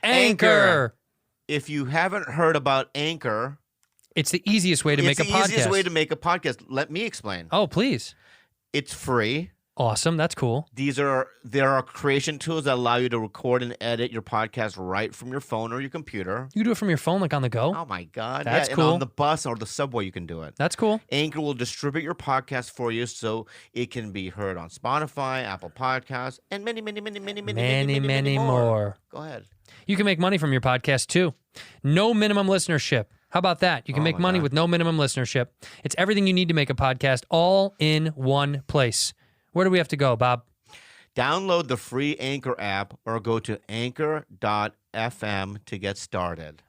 Anchor. If you haven't heard about Anchor, It's the easiest way to make a podcast. It's the easiest way to make a podcast. Let me explain. Oh, please. It's free. Awesome. That's cool. There are creation tools that allow you to record and edit your podcast right from your phone or your computer. You do it from your phone, like on the go? Oh, my God. That's yeah, cool. And on the bus or the subway, you can do it. That's cool. Anchor will distribute your podcast for you so it can be heard on Spotify, Apple Podcasts, and many more. Go ahead. You can make money from your podcast, too. No minimum listenership. How about that? You can make money with no minimum listenership. It's everything you need to make a podcast all in one place. Where do we have to go, Bob? Download the free Anchor app or go to anchor.fm to get started.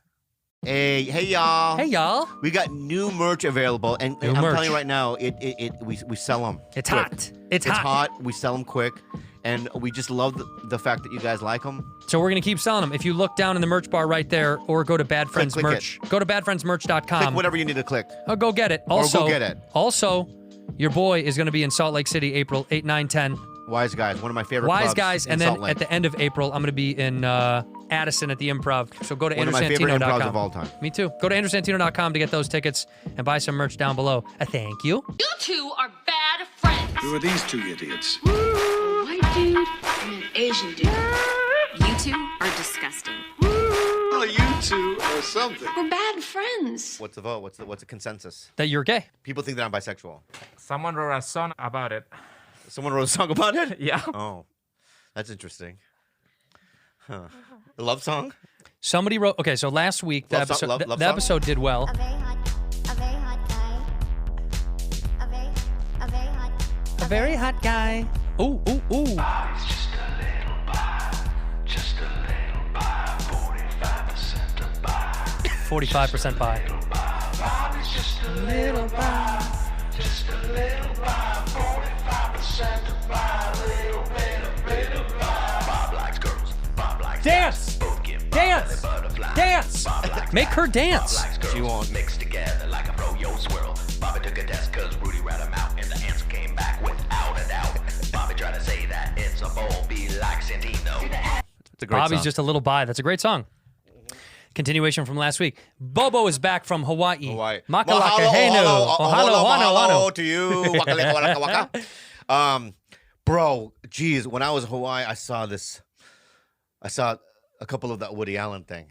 Hey, y'all. Hey, y'all. We got new merch available, and I'm telling you right now, we sell them. It's quick. hot. It's hot. We sell them quick, and we just love the fact that you guys like them. So we're going to keep selling them. If you look down in the merch bar right there, or go to Bad Friends click Merch. Go to badfriendsmerch.com. Click whatever you need to click. Or go get it. Also, go get it. Also, your boy is going to be in Salt Lake City, April 8, 9, 10. Wise Guys, one of my favorite Wise clubs Guys, in and then Salt Lake. at the end of April, I'm going to be in Addison at the Improv. So go to one of my favorite andrewsantino.com. improvs of all time. Me too. Go to andrewsantino.com to get those tickets and buy some merch down below. Thank you. You two are bad friends. Who are these two idiots? A white dude and an Asian dude. You two are disgusting. Well, you two are something. We're bad friends. What's the vote? What's the consensus? That you're gay. People think that I'm bisexual. Someone wrote a song about it. Someone wrote a song about it? Yeah. Oh, that's interesting. Huh. The love song? Somebody wrote. Okay, so last week the Love song- episode love the song? episode did well. A very hot guy. A very hot guy. Ooh, ooh, ooh. It's just a little pie, 45% to buy. 45% buy. Bob is just a little pie, just a little pie, 45% to buy, a little bit of pie. Bob likes girls, Bob likes Dance! both give Dance! butterflies. Dance! Bob likes Make her Bob dance. likes girls She won't. mixed together like a pro-yo swirl. Bobby took a test cause Rudy rat him out and the answer came back without a doubt. Bobby tried to say that it's a bowl, be like Santino. It's a great Bobby's song. just a little bi. That's a great song. Continuation from last week. Bobo is back from Hawaii. Hawaii. Makalaka henu. Ohalo wano wano. to you. Waka leka waka waka. Bro, geez, when I was in Hawaii, I saw a couple of that Woody Allen thing.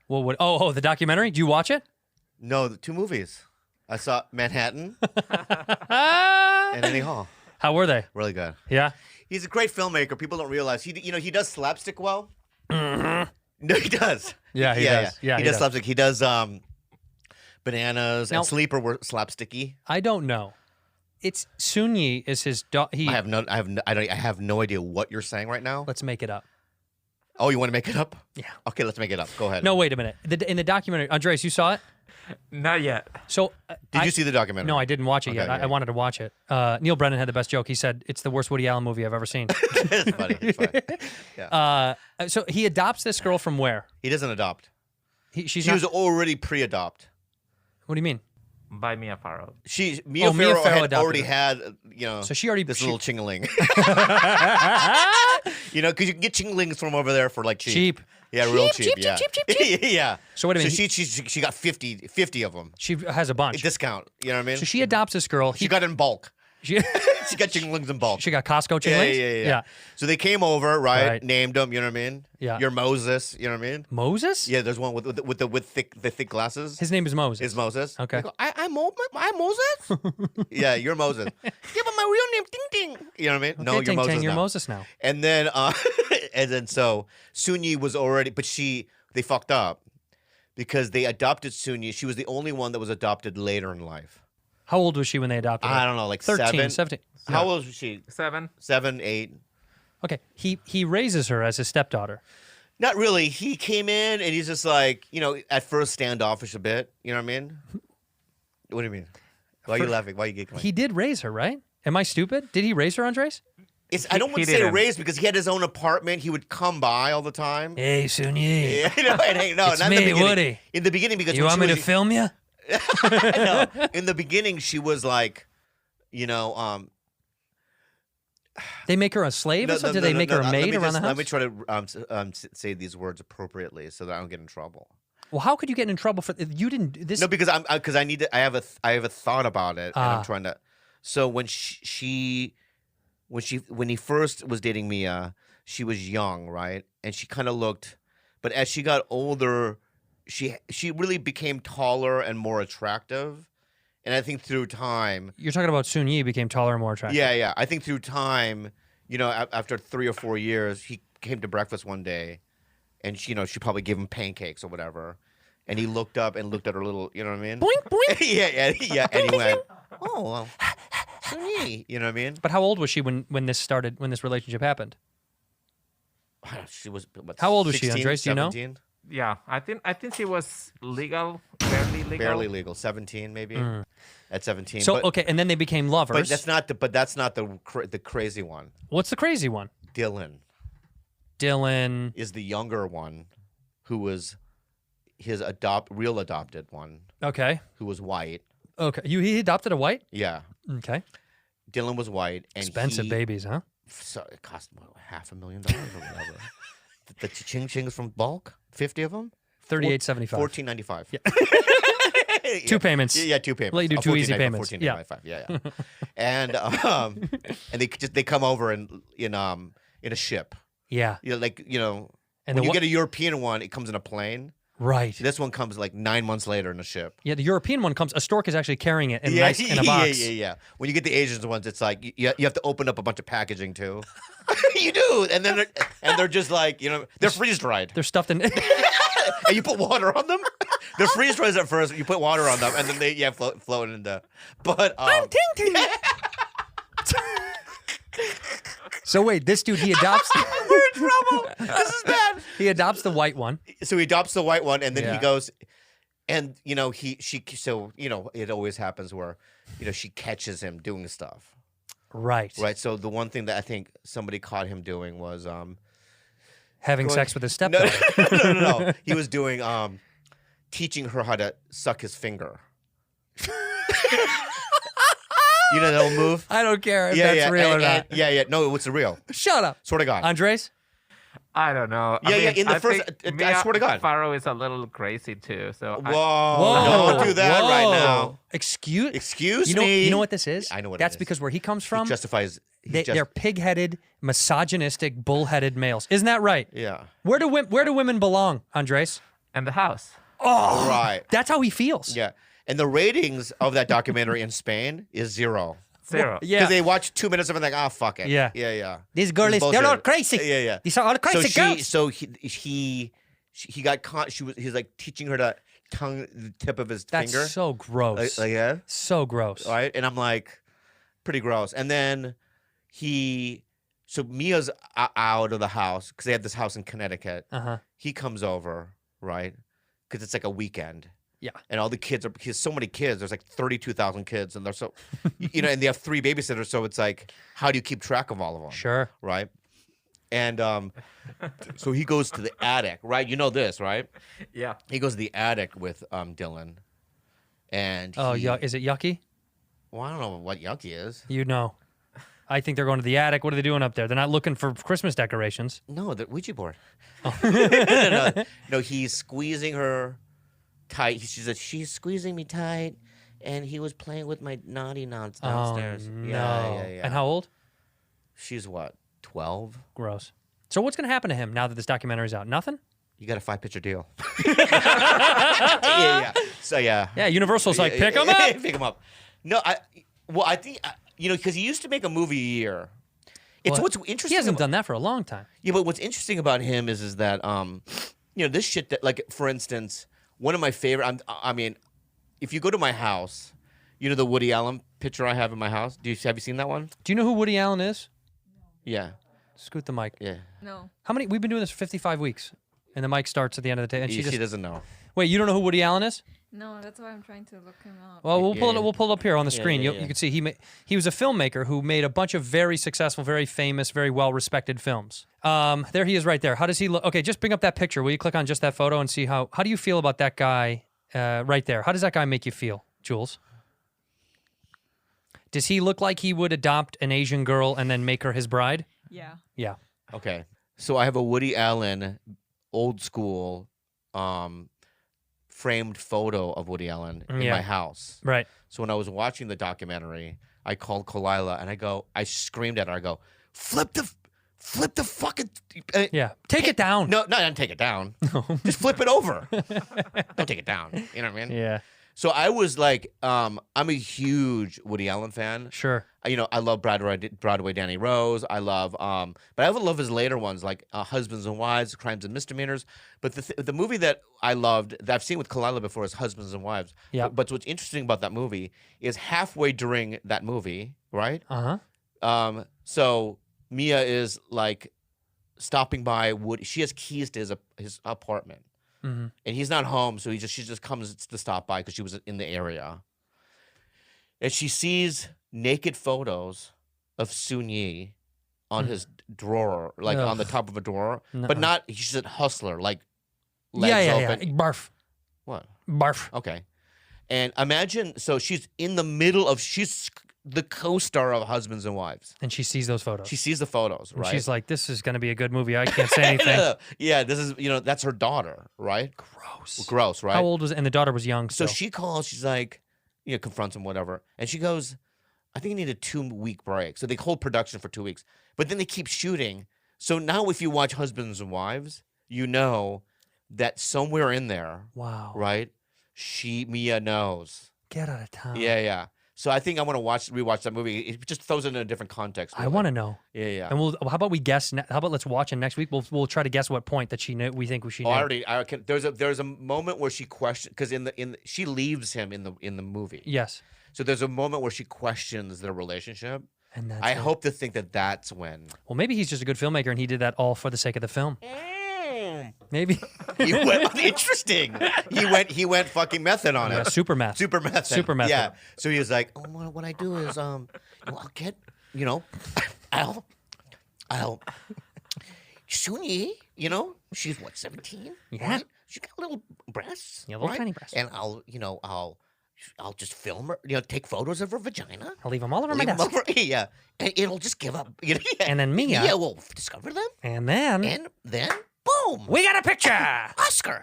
Well, what? Oh, the documentary. Do you watch it? No, the two movies. I saw Manhattan and Annie Hall. How were they? Really good. Yeah. He's a great filmmaker. People don't realize he does slapstick well. Mm-hmm. No, he does. Yeah, he does. Yeah, he he does does. slapstick. He does Bananas Now- and Sleeper were slapsticky. I don't know. It's Sunyi is his dog. I have no idea what you're saying right now. Let's make it up. Oh, you want to make it up? Yeah. Okay, let's make it up. Go ahead. No, wait a minute. In the documentary, Andres, you saw it? Not yet. So Did you see the documentary? No, I didn't watch it yet. Okay, I wanted to watch it. Neil Brennan had the best joke. He said it's the worst Woody Allen movie I've ever seen. It's funny. It's funny. Yeah. So he adopts this girl from where? He doesn't adopt. She's She not, was already pre-adopt. What do you mean? By Mia Farrow. Mia Mia Farrow Farrow had adopted already her. had, So she already this she- little chingling. Because you can get chinglings from over there for like cheap. Cheap. Yeah, real cheap. cheap, Yeah. cheap, cheap, cheap. Yeah. So wait a minute. So she got 50 of them. She has a bunch. Discount. You know what I mean? So she adopts this girl. She got in bulk. She, She got chinglings in bulk. she got Costco Yeah, chinglings? yeah. So they came over, right? Right. Named them. You know what I mean? Yeah. You're Moses. You know what I mean? Moses? Yeah. There's one with thick glasses. His name is Moses. Is Moses? Okay. They go, I'm Moses. Yeah, you're Moses. Yeah, but my real name, Ting Ting. You know what I mean? No, Okay, you're Ting Moses Ting, you're now. Moses now. And then, so Sunyi was already, but they fucked up because they adopted Sunyi. She was the only one that was adopted later in life. How old was she when they adopted her? I don't know, like 13, 7. 17. How old was she? 7. 7, 8. Okay. He raises her as his stepdaughter. Not really. He came in and he's just like, at first standoffish a bit. You know what I mean? What do you mean? Why are you laughing? Why are you giggling? He did raise her, right? Am I stupid? Did he raise her, Andres? I don't want he to say didn't. raised because he had his own apartment. He would come by all the time. Hey, Sunyi. Yeah, no, It's not in the me, beginning. Woody. In the beginning, because You when want she me to was- film you? No, in the beginning, she was like, They make her a slave, or so? Did they make her a maid around the house? Let me try to say these words appropriately so that I don't get in trouble. Well, how could you get in trouble for you didn't this? No, because I need to. I have a thought about it, and I'm trying to. So when when he first was dating Mia, she was young, right? And she kind of looked, but as she got older, she really became taller and more attractive. And I think through time, You're talking about Sun Yi became taller and more attractive. yeah. I think through time, after 3 or 4 years, he came to breakfast one day, and she probably gave him pancakes or whatever. And he looked up and looked at her little, you know what I mean? Boink boink. yeah. And he went, oh, well, Sun Yi, you know what I mean? But how old was she when this started? When this relationship happened? She was. What, How old was she, 16, Andres? Do you know? 17? Yeah, I think she was legal, barely legal. Barely legal, 17 maybe. At 17. So but, okay, and then they became lovers. but that's not the crazy one. What's the crazy one? Dylan Dylan. is the younger one, who was his real adopted one, Okay. who was white. Okay. He adopted a white? Yeah, Okay. Dylan was white and Expensive babies, huh? So it cost $500,000 or whatever. the ching chings from bulk, 50 of them, $38.75. $14.95. Yeah. Two payments. Yeah, 2 payments. Let you do 2 easy payments. $14.95. Yeah. And they come over in a ship. Yeah. And And when the you get a European one, it comes in a plane. Right. This one comes like 9 months later in a ship. Yeah, the European one comes. A stork is actually carrying it in a box. Yeah. When you get the Asian ones, it's like you have to open up a bunch of packaging too. You do, and then they're just like they're freeze dried. They're stuffed in. And you put water on them. They're freeze dried at first. You put water on them, and then they float into. But I'm Ting Ting. So wait, this dude he adopts. we're in trouble. This is bad. He adopts the white one. So he adopts the white one, and then Yeah. he goes, and it always happens where she catches him doing stuff. Right. Right. So the one thing that I think somebody caught him doing was Having sex with his stepdaughter. no. He was doing teaching her how to suck his finger. You know that old move? I don't care if that's real or not. Yeah. No, it's real. Shut up. Swear to God. Andres? I don't know. Yeah, in the I first, think I swear to God. Farrow is a little crazy too. So Whoa. Don't do that right now. Excuse me. You know what this is? I know what That's it is. because where he comes from, He justifies. they're pig-headed, misogynistic, bull-headed males. Isn't that right? Yeah. Where do women belong, Andres? and the house. Oh, Right. That's how he feels. Yeah. And the ratings of that documentary in Spain is 0. 0. Yeah. Because they watch 2 minutes of it and like, fuck it. Yeah. Yeah. These girls, It's they're all bullshit. crazy. Yeah. These are all crazy girls. So he got caught. He's like teaching her to tongue the tip of his That's finger. so gross. Like yeah. So gross. Right. And I'm like, pretty gross. And then so Mia's out of the house because they have this house in Connecticut. Uh-huh. He comes over, right? Because it's like a weekend. Yeah. And all the kids he has so many kids. There's like 32,000 kids, and they're so, and they have 3 babysitters. So it's like, how do you keep track of all of them? Sure. Right. And so he goes to the attic, right? You know this, right? Yeah. He goes to the attic with Dylan, and Is it yucky? well, I don't know what yucky is. You know. I think they're going to the attic. What are they doing up there? They're not looking for Christmas decorations. No, the Ouija board. No, he's squeezing her tight. She said she's squeezing me tight, and he was playing with my naughty knots downstairs. Oh, no. Yeah. And how old? She's what, 12? Gross. So what's going to happen to him now that this documentary's out? Nothing? You got a 5-picture deal. yeah. So yeah. Yeah, Universal's like, pick him up. Pick him up. No, I think because he used to make a movie a year. It's Well, what's interesting. He hasn't done that for a long time. Yeah, but what's interesting about him is that this shit that, like, for instance, one of my favorite. I mean, if you go to my house, the Woody Allen picture I have in my house. Have you seen that one? Do you know who Woody Allen is? Yeah. Scoot the mic. Yeah. No. How many? We've been doing this for 55 weeks, and the mic starts at the end of the day. And She she just doesn't know. wait. You don't know who Woody Allen is? No, that's why I'm trying to look him up. Well, we'll pull Yeah. it. We'll pull it up here on the screen. yeah. You can see he was a filmmaker who made a bunch of very successful, very famous, very well respected films. There he is, right there. How does he look? Okay, just bring up that picture. Will you click on just that photo and see how do you feel about that guy right there? How does that guy make you feel, Jules? Does he look like he would adopt an Asian girl and then make her his bride? Yeah. Yeah. Okay. So I have a Woody Allen old school framed photo of Woody Allen in Yeah. my house. Right. So when I was watching the documentary, I called Kalila and I screamed at her. I go, flip the fucking Yeah. Take it down. No, don't take it down. Just flip it over. Don't take it down. You know what I mean? Yeah. So I was like, I'm a huge Woody Allen fan. Sure. You know, I love Broadway Danny Rose. I love, but I also love his later ones like Husbands and Wives, Crimes and Misdemeanors. But the movie that I loved that I've seen with Kalila before is Husbands and Wives. Yeah. But what's interesting about that movie is halfway during that movie, right? So Mia is like stopping by Woody. She has keys to his apartment. And he's not home, so she just comes to stop by because she was in the area. And she sees naked photos of Sun Yi on his drawer, like on the top of a drawer, but not. She's a hustler, like legs open. Yeah. Barf. What? Barf. Okay. And imagine, so she's in the middle of. She's the co-star of Husbands and Wives. And she sees those photos. She sees the photos, And right? she's like, this is going to be a good movie. I can't say anything. Yeah, this is, that's her daughter, right? Gross, right? How old was, and the daughter was young. So still. she calls, she's like, confronts him, whatever. And she goes, I think I need a 2-week break. So they hold production for 2 weeks. But then they keep shooting. So now if you watch Husbands and Wives, you know that somewhere in there, Wow. right, Mia knows. Get out of town. Yeah. So I think I want to rewatch that movie. It just throws it in a different context. I want to know. Yeah. And how about we guess? How about let's watch it next week? We'll try to guess what point that she knew. We think she knew. I can. There's a moment where she questions because she leaves him in the movie. Yes. So there's a moment where she questions their relationship. And I hope to think that that's when. Well, maybe he's just a good filmmaker and he did that all for the sake of the film. Maybe. He went interesting. He went fucking method on it. Super meth. Super method. Super method. Yeah. So he was like, oh, what I do is I'll get I'll Sun Yi, she's what, 17? Yeah. Right? She got little breasts. Yeah, little right? tiny breasts. And I'll just film her, take photos of her vagina. I'll leave them all over my Leave 'em desk. over, yeah. And it'll just give up. And then Mia. Mia will discover them. And then Boom. we got a picture. Oscar.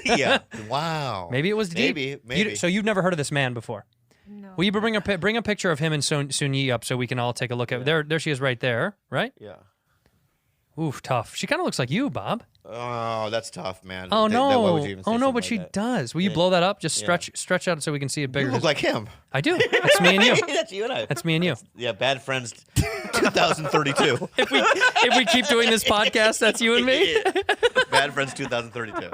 Yeah. Wow. Maybe it was deep. Maybe. So you've never heard of this man before? No. Will you bring a picture of him and Sun Yi up so we can all take a look at? There she is, right there. Right? Yeah. Oof, tough. She kind of looks like you, Bob. Oh, that's tough, man. Oh no! Why would you even say Oh no! something But like she that? does. Will you blow that up? Just stretch out so we can see it bigger. You look like him. I do. That's me and you. That's you and I. That's me and you. Yeah, Bad Friends 2032. If we keep doing this podcast, that's you and me. Bad Friends 2032.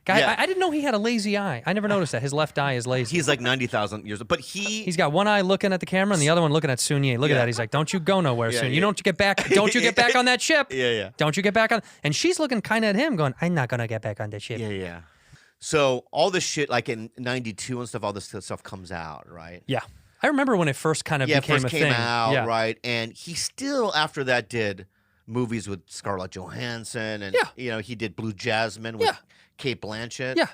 Guy, Yeah. I didn't know he had a lazy eye. I never noticed that. His left eye is lazy. He's like 90,000 years old. But He's got one eye looking at the camera and the other one looking at Sun Yi. Look at that. He's like, "Don't you go nowhere, Yeah, Sun. yeah. You don't get back. Don't you get back on that ship. Yeah. Don't you get back on." And she's looking kind of at him, going, "I'm not gonna get back on that ship." Yeah. So all this shit, like in 92 and stuff, all this stuff comes out, right? Yeah. I remember when it first kind of became first a came thing. out, Yeah. right? And he still, after that, did movies with Scarlett Johansson. And, he did Blue Jasmine with Kate Blanchett. Yeah.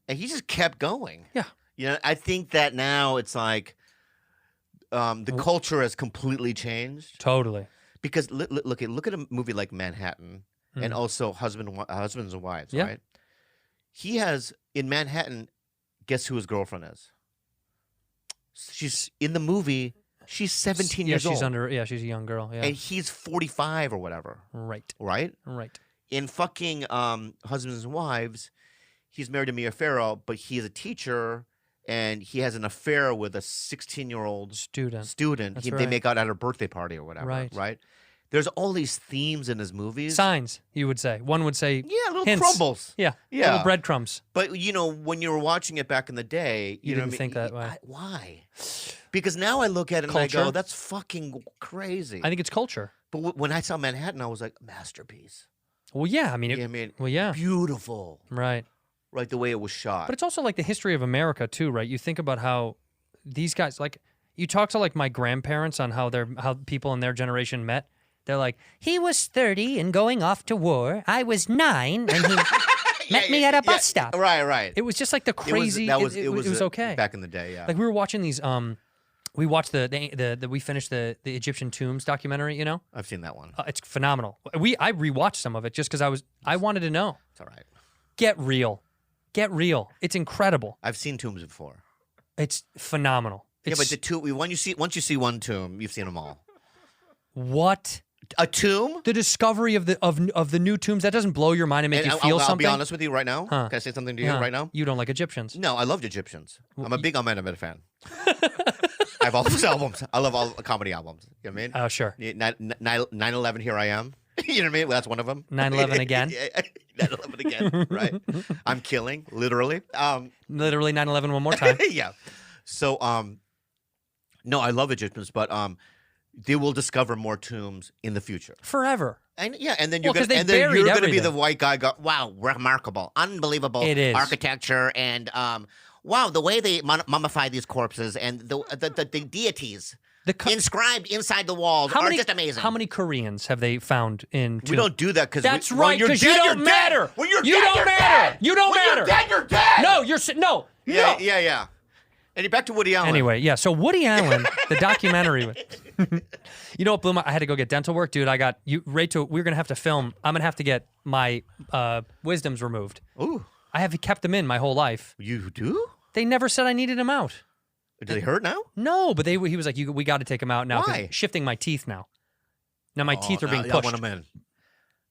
And he just kept going. Yeah. I think that now it's like the culture has completely changed. Totally. Because look at a movie like Manhattan and also Husbands and Wives, Yeah. right? He has, in Manhattan, guess who his girlfriend is? She's in the movie, she's 17 years old. She's a young girl. Yeah. And he's 45 or whatever. Right. Right? Right. In fucking Husbands and Wives, he's married to Mia Farrow, but he is a teacher and he has an affair with a 16-year-old Student. That's They right. make out at her birthday party or whatever. Right. There's all these themes in his movies. Signs, you would say. One would say, little hints. crumbles. Yeah. Yeah. Little breadcrumbs. But when you were watching it back in the day, You know didn't think that way. Why? Because now I look at it and I Culture? go, "That's fucking crazy." I think it's culture. But when I saw Manhattan, I was like, masterpiece. Well, yeah. I mean, Beautiful. Right. Right, the way it was shot. But it's also like the history of America too, right? You think about how these guys, like, you talk to like my grandparents on how people in their generation met. They're like, he was 30 and going off to war. I was 9 and he met me at a bus stop. Right. It was just like the crazy. It was okay back in the day. Yeah. Like we were watching these We watched we finished the Egyptian tombs documentary. You know, I've seen that one. it's phenomenal. I rewatched some of it just because I wanted to know. It's all right. Get real. It's incredible. I've seen tombs before. It's phenomenal. Yeah, but the tomb. Once you see one tomb, you've seen them all. What? A tomb? The discovery of the new tombs, that doesn't blow your mind and make you feel I'll something? be honest with you right now. Huh. Can I say something to you Yeah. right now? You don't like Egyptians. No, I loved Egyptians. I'm a big Ahmed fan. I have all those albums. I love all the comedy albums. You know what I mean? Oh, sure. 9/11, Here I Am. You know what I mean? Well, that's one of them. 9/11 again? 9/11 again, right? I'm killing, literally. Literally 9/11 one more time. Yeah. So, no, I love Egyptians, but they will discover more tombs in the future. Forever. And yeah, and then you're Well, 'cause going they to buried be everything. the white guy. Wow, remarkable, unbelievable It is. architecture, and wow, the way they mummify these corpses and the deities inscribed inside the walls are just amazing. How many Koreans have they found in We don't do that because That's when right, you're because dead, you you're don't dead. matter. When you're You dead, don't you're matter. dead. You don't when matter. You're dead, you're dead. No, no. Yeah, No. yeah. And you're back to Woody Allen. Anyway, yeah. So Woody Allen, the documentary. You know what, Bloom? I had to go get dental work, dude. We're gonna have to film. I'm gonna have to get my wisdoms removed. Ooh, I have kept them in my whole life. you do? They never said I needed them out. Do they hurt now? No, but he was like, we got to take them out now. 'Cause Why? Shifting my teeth now. Now my teeth are being I pushed. want them in.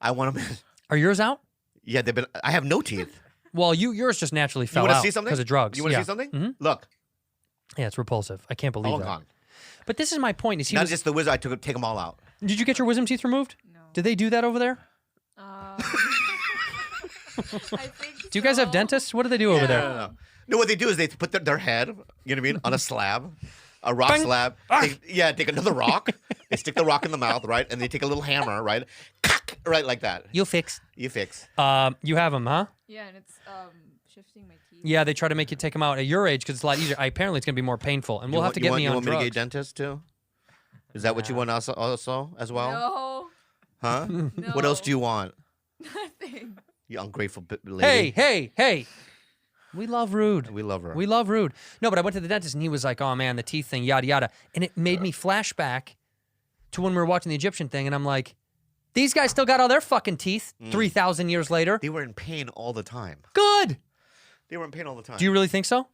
I want them in. Are yours out? Yeah, they've been. I have no teeth. Well, yours just naturally fell You want out to see something? because of drugs. You want to Yeah. see something? Mhm. Look, Yeah, it's repulsive. I can't believe all that. gone. But this is my point. Is he Not was, just the wizard. I take them all out. Did you get your wisdom teeth removed? No. Did they do that over there? I think Do you guys have so. dentists? What do they do over there? No, what they do is they put their head, you know what I mean, on a slab, a rock Bang. slab. Take another rock. They stick the rock in the mouth, right? And they take a little hammer, right? Right, like that. You fix. You fix. You have them, huh? Yeah, and it's shifting my teeth. Yeah, they try to make you take them out at your age because it's a lot easier. Apparently, it's going to be more painful, and we'll have to get me on You want me to drugs. get dentist too? Is that what you want also as well? No, Huh? no. What else do you want? Nothing. You ungrateful lady. Hey. We love Rude. We love her. We love Rude. No, but I went to the dentist and he was like, oh man, the teeth thing, yada, yada. And it made me flashback to when we were watching the Egyptian thing. And I'm like, these guys still got all their fucking teeth 3,000 years later. They were in pain all the time. Good. They were in pain all the time. Do you really think so?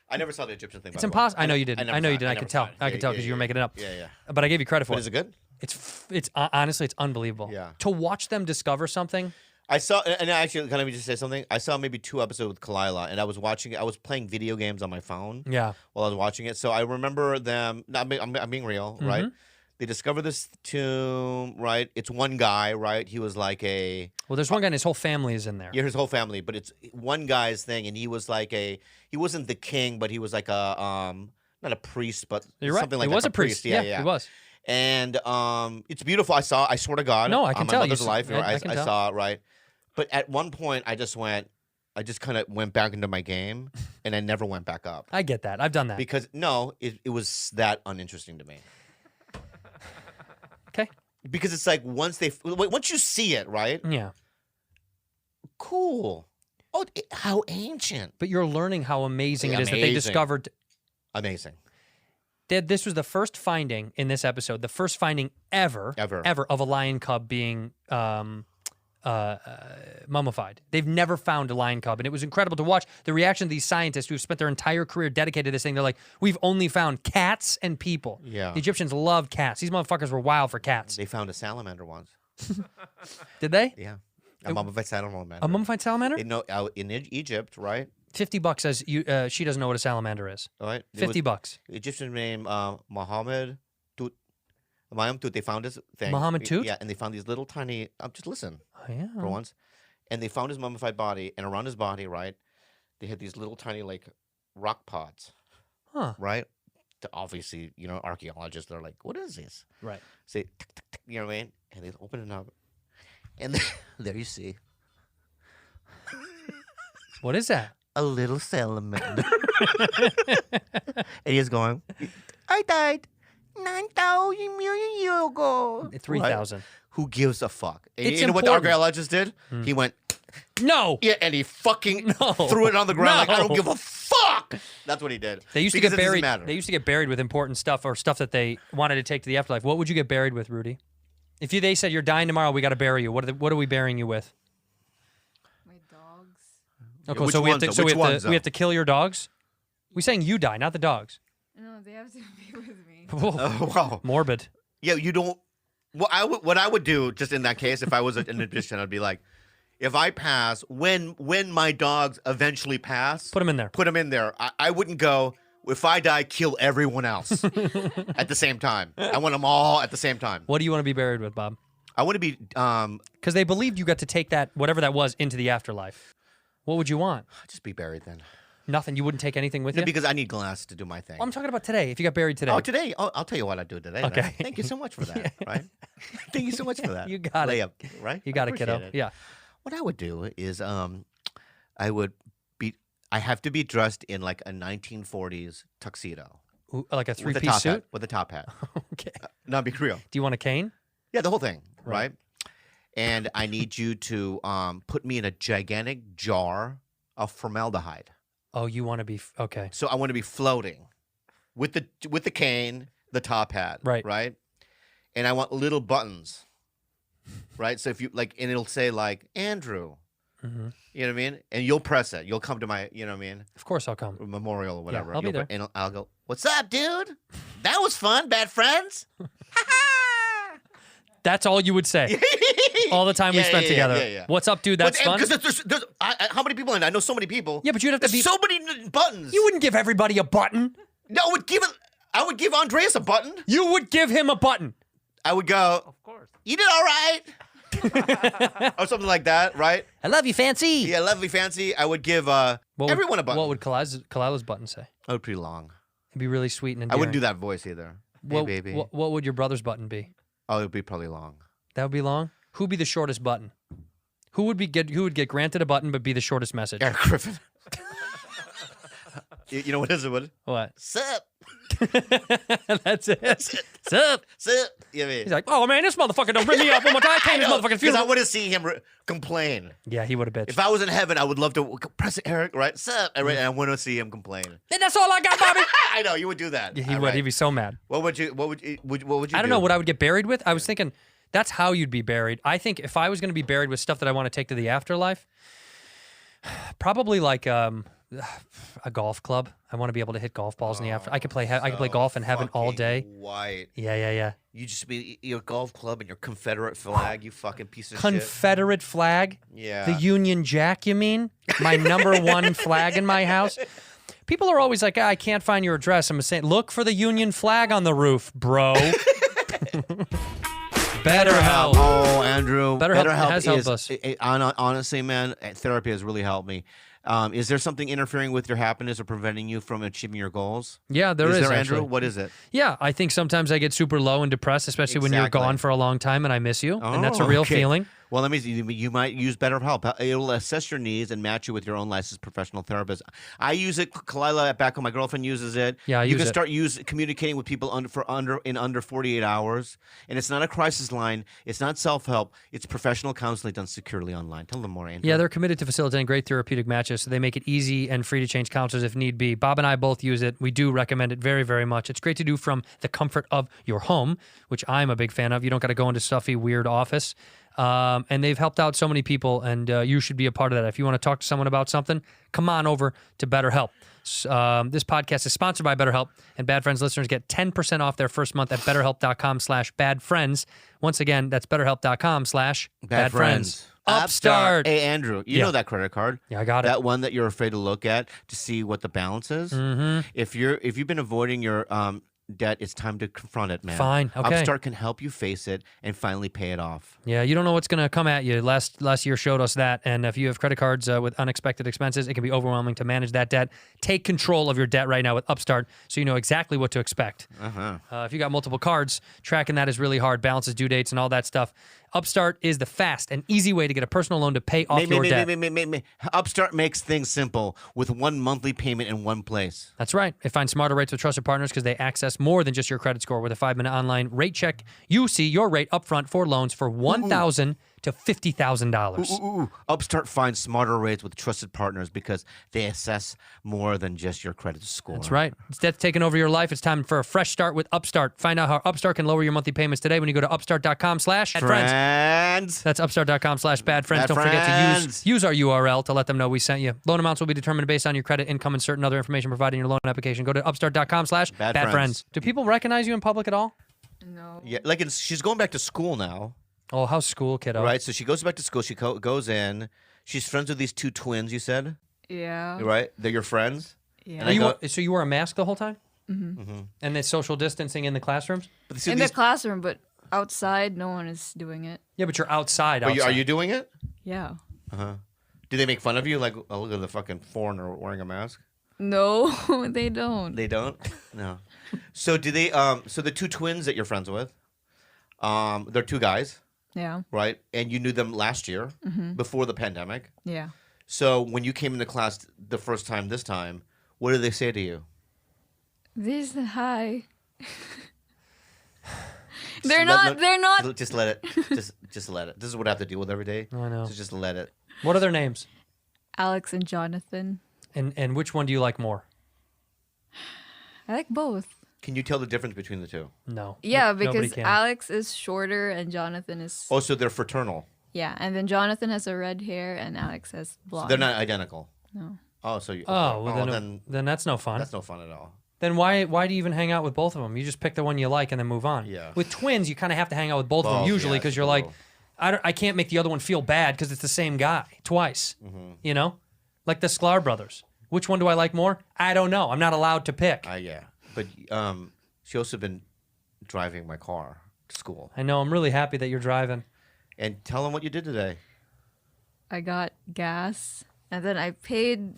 I never saw the Egyptian thing. It's impossible. I know you didn't. I know you didn't. I never could tell. saw it. I could tell Yeah, because yeah, you were making it up. Yeah. But I gave you credit for But it. is it good? It's honestly, it's unbelievable. Yeah. To watch them discover something. I saw, and actually, can I just say something? I saw maybe 2 episodes with Kalila, and I was watching it. I was playing video games on my phone Yeah. while I was watching it. So I remember them. I'm being real, right? They discover this tomb, right? It's one guy, right? He was like a Well, there's one guy and his whole family is in there. his whole family, but it's one guy's thing, and he was like he wasn't the king, but he was like a not a priest, but You're right. something like he that. was a priest. Yeah, He was. And it's beautiful. I swear to God. No, I can on my tell. mother's You s- life, I can I tell. saw it, right? But at one point, I just kind of went back into my game, and I never went back up. I get that. I've done that. Because, no, it was that uninteresting to me. Okay. Because it's like once you see it, right? Yeah. Cool. Oh, how ancient. But you're learning how amazing it is that they Amazing. discovered. Amazing. This was the first finding in this episode, the first finding ever of a lion cub being mummified. They've never found a lion cub, and it was incredible to watch the reaction of these scientists who've spent their entire career dedicated to this thing. They're like, we've only found cats and people. Yeah. The Egyptians love cats. These motherfuckers were wild for cats. They found a salamander once. Did they? Yeah. A mummified salamander. A mummified salamander? Out in Egypt, right? $50 says she doesn't know what a salamander is. All right. $50. Egyptian name Muhammad Tut. They found this thing. Muhammad Tut? Yeah, and they found these little tiny. Just listen Oh, yeah. for once. And they found his mummified body, and around his body, right, they had these little tiny like rock pods. Huh. Right. Obviously, archaeologists are like, "What is this?" Right. Say, tick, tick, tick, you know what I mean? And they open it up, and there you see What is that? a little salamander. And he's going, I died 9,000 million years ago. 3,000. Right? Who gives a fuck? And It's you know what the important. archaeologist did? He went, No. yeah, and he fucking No. threw it on the ground like, I don't No. give a fuck. fuck. That's what he did. They used Because to it get doesn't buried. matter. They used to get buried with important stuff or stuff that they wanted to take to the afterlife. What would you get buried with, Rudy? If they said you're dying tomorrow, we got to bury you. What are we burying you with? My dogs. Okay, which so we have ones, to though? Which ones, we have to kill your dogs. We saying you die, not the dogs. No, they have to be with me. Oh, wow. Morbid. Yeah, you don't. Well, what I would do just in that case, if I was an addition, I'd be like, if I pass, when my dogs eventually pass, Put them in there. Put them in there. I wouldn't go. If I die, kill everyone else at the same time. I want them all at the same time. What do you want to be buried with, Bob? I want to be. Because they believed you got to take that, whatever that was, into the afterlife. What would you want? Just be buried then. Nothing. You wouldn't take anything with No, you? because I need glass to do my thing. I'm talking about today. If you got buried today. Oh, today? I'll tell you what I do today. Okay. Then. Thank you so much for that. Right? Thank you so much for that. You got it. Layup, right? You got I it, kiddo. appreciate it. Yeah. What I would do is I have to be dressed in like a 1940s tuxedo. Ooh, like a With a three-piece top suit? hat. With a top hat. Okay. No, be real. Do you want a cane? Yeah, the whole thing, Right. right? And I need you to put me in a gigantic jar of formaldehyde. Oh, you want to be okay. So I want to be floating with the cane, the top hat, right? And I want little buttons, right? So if you like, and it'll say like Andrew, Mm-hmm. you know what I mean? And you'll press it. You'll come to my, you know what I mean? Of course I'll come. Memorial or whatever. I'll be there. And I'll go, "What's up, dude? That was fun, bad friends." That's all you would say. All the time we spent together. Yeah. What's up, dude? That's fun. Because how many people? I know so many people. Yeah, but you'd have to There's be so many buttons. You wouldn't give everybody a button. No, I would give Andreas a button. You would give him a button. I would go, Of course. "You did all right," or something like that, right? I love you, fancy. Yeah, lovely, fancy. I would give everyone a button. What would Kalila's button say? Oh, pretty long. It'd be really sweet and I endearing. wouldn't do that voice either. Hey, What, baby. what would your brother's button be? Oh, it'd be probably long. That would be long. Who'd be the shortest button? Who would get granted a button but be the shortest message? Eric Griffin. You know what is it? What? Sup? That's it. Sup? Sup? You mean? He's like, oh man, this motherfucker don't bring me up one more time. I came to this motherfucking Because I funeral. want to see him complain. Yeah, he would have bitched. If I was in heaven, I would love to press Eric, right? Sup? And I want to see him complain. And that's all I got, Bobby. I know you would do that. Yeah, he All would. right. He'd be so mad. What would you do? I don't know what I would get buried with. I was thinking that's how you'd be buried. I think if I was going to be buried with stuff that I want to take to the afterlife, probably like a golf club. I want to be able to hit golf balls in the after. I could play golf in heaven all day. White. Yeah. You just be your golf club and your Confederate flag. You fucking piece of shit. Confederate flag. Yeah. The Union Jack. You mean my number one flag in my house? People are always like, I can't find your address. I'm saying, look for the Union flag on the roof, bro. BetterHelp. Oh, Andrew. BetterHelp has helped us. Honestly, man, therapy has really helped me. Is there something interfering with your happiness or preventing you from achieving your goals? Yeah, there is. Is there, actually. Andrew? What is it? Yeah, I think sometimes I get super low and depressed, especially when you're Exactly. gone for a long time and I miss you. And that's a real okay. feeling. Well, let me see. You might use BetterHelp. It'll assess your needs and match you with your own licensed professional therapist. I use it. Kalila back home, my girlfriend uses it. Yeah, you use can it. start communicating with people in under 48 hours. And it's not a crisis line. It's not self-help. It's professional counseling done securely online. Tell them more, Andrew. Yeah, they're committed to facilitating great therapeutic matches, so they make it easy and free to change counselors if need be. Bob and I both use it. We do recommend it very, very much. It's great to do from the comfort of your home, which I'm a big fan of. You don't got to go into stuffy, weird office. And they've helped out so many people, and you should be a part of that. If you want to talk to someone about something, come on over to BetterHelp. This podcast is sponsored by BetterHelp, and Bad Friends listeners get 10% off their first month at BetterHelp.com/badfriends. Once again, that's BetterHelp.com/badfriends. Upstart. Hey, Andrew, you know that credit card? Yeah, I got it. That one that you're afraid to look at to see what the balance is? Mm-hmm. If you've been avoiding your debt, it's time to confront it, man. Fine, okay. Upstart can help you face it and finally pay it off. Yeah, you don't know what's going to come at you. Last year showed us that. And if you have credit cards with unexpected expenses, it can be overwhelming to manage that debt. Take control of your debt right now with Upstart so you know exactly what to expect. If you got multiple cards, tracking that is really hard. Balances, due dates, and all that stuff. Upstart is the fast and easy way to get a personal loan to pay off your debt. Upstart makes things simple with one monthly payment in one place. That's right. They find smarter rates with trusted partners because they access more than just your credit score. With a 5-minute online rate check, you see your rate upfront for loans for $1,000 to $50,000. Ooh. Upstart finds smarter rates with trusted partners because they assess more than just your credit score. That's right. Instead of taking over your life, it's time for a fresh start with Upstart. Find out how Upstart can lower your monthly payments today when you go to upstart.com/badfriends. That's upstart.com/badfriends. Don't forget to use our URL to let them know we sent you. Loan amounts will be determined based on your credit, income, and certain other information provided in your loan application. Go to upstart.com/badfriends. Do people recognize you in public at all? No. Yeah, she's going back to school now. Oh, how's school, kiddo? Right, so she goes back to school. She goes in. She's friends with these two twins, you said? Yeah. Right? They're your friends? Yeah. And So you wore a mask the whole time? Mm-hmm. And there's social distancing in the classrooms? But see, In the classroom, but outside, no one is doing it. Yeah, but you're outside. Are you doing it? Yeah. Uh-huh. Do they make fun of you? Like, oh, look at the fucking foreigner wearing a mask? No, they don't. They don't? No. So do they, so the two twins that you're friends with, they're two guys, Yeah. right? And you knew them last year, before the pandemic. Yeah. So when you came into class the first time this time, what did they say to you? They said hi. They're not. Just let it. Just let it. This is what I have to deal with every day. I know. So just let it. What are their names? Alex and Jonathan. And which one do you like more? I like both. Can you tell the difference between the two? No. Yeah, Nobody because can. Alex is shorter and Jonathan is. Oh, so they're fraternal. Yeah, and then Jonathan has a red hair and Alex has So blonde. they're not identical. No. Oh, so you. Oh, well, then then that's no fun. that's no fun at all. Then why do you even hang out with both of them? You just pick the one you like and then move on. Yeah. With twins, you kind of have to hang out with both of them Both, usually yeah, because you're true. like, I can't make the other one feel bad because it's the same guy twice. Mm-hmm. You know, like the Sklar brothers. Which one do I like more? I don't know. I'm not allowed to pick. Yeah, but she also been driving my car to school. I know. I'm really happy that you're driving. And tell them what you did today. I got gas, and then I paid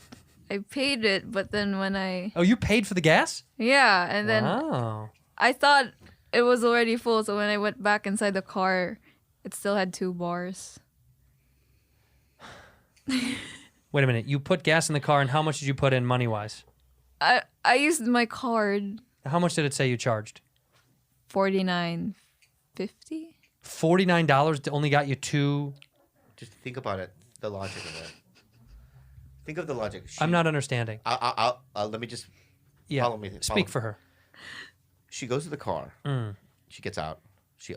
it, but then when Oh, you paid for the gas? yeah, and then Wow. I thought it was already full, so when I went back inside the car, it still had 2 bars. Wait a minute. You put gas in the car, and how much did you put in money-wise? I used my card, How much did it say you charged? $49.50. $49 only got you 2. Just think about it. The logic of it. Think of the logic. I'm not understanding. I'll let me just Yeah. follow me. Speak for her. She goes to the car. She gets out. She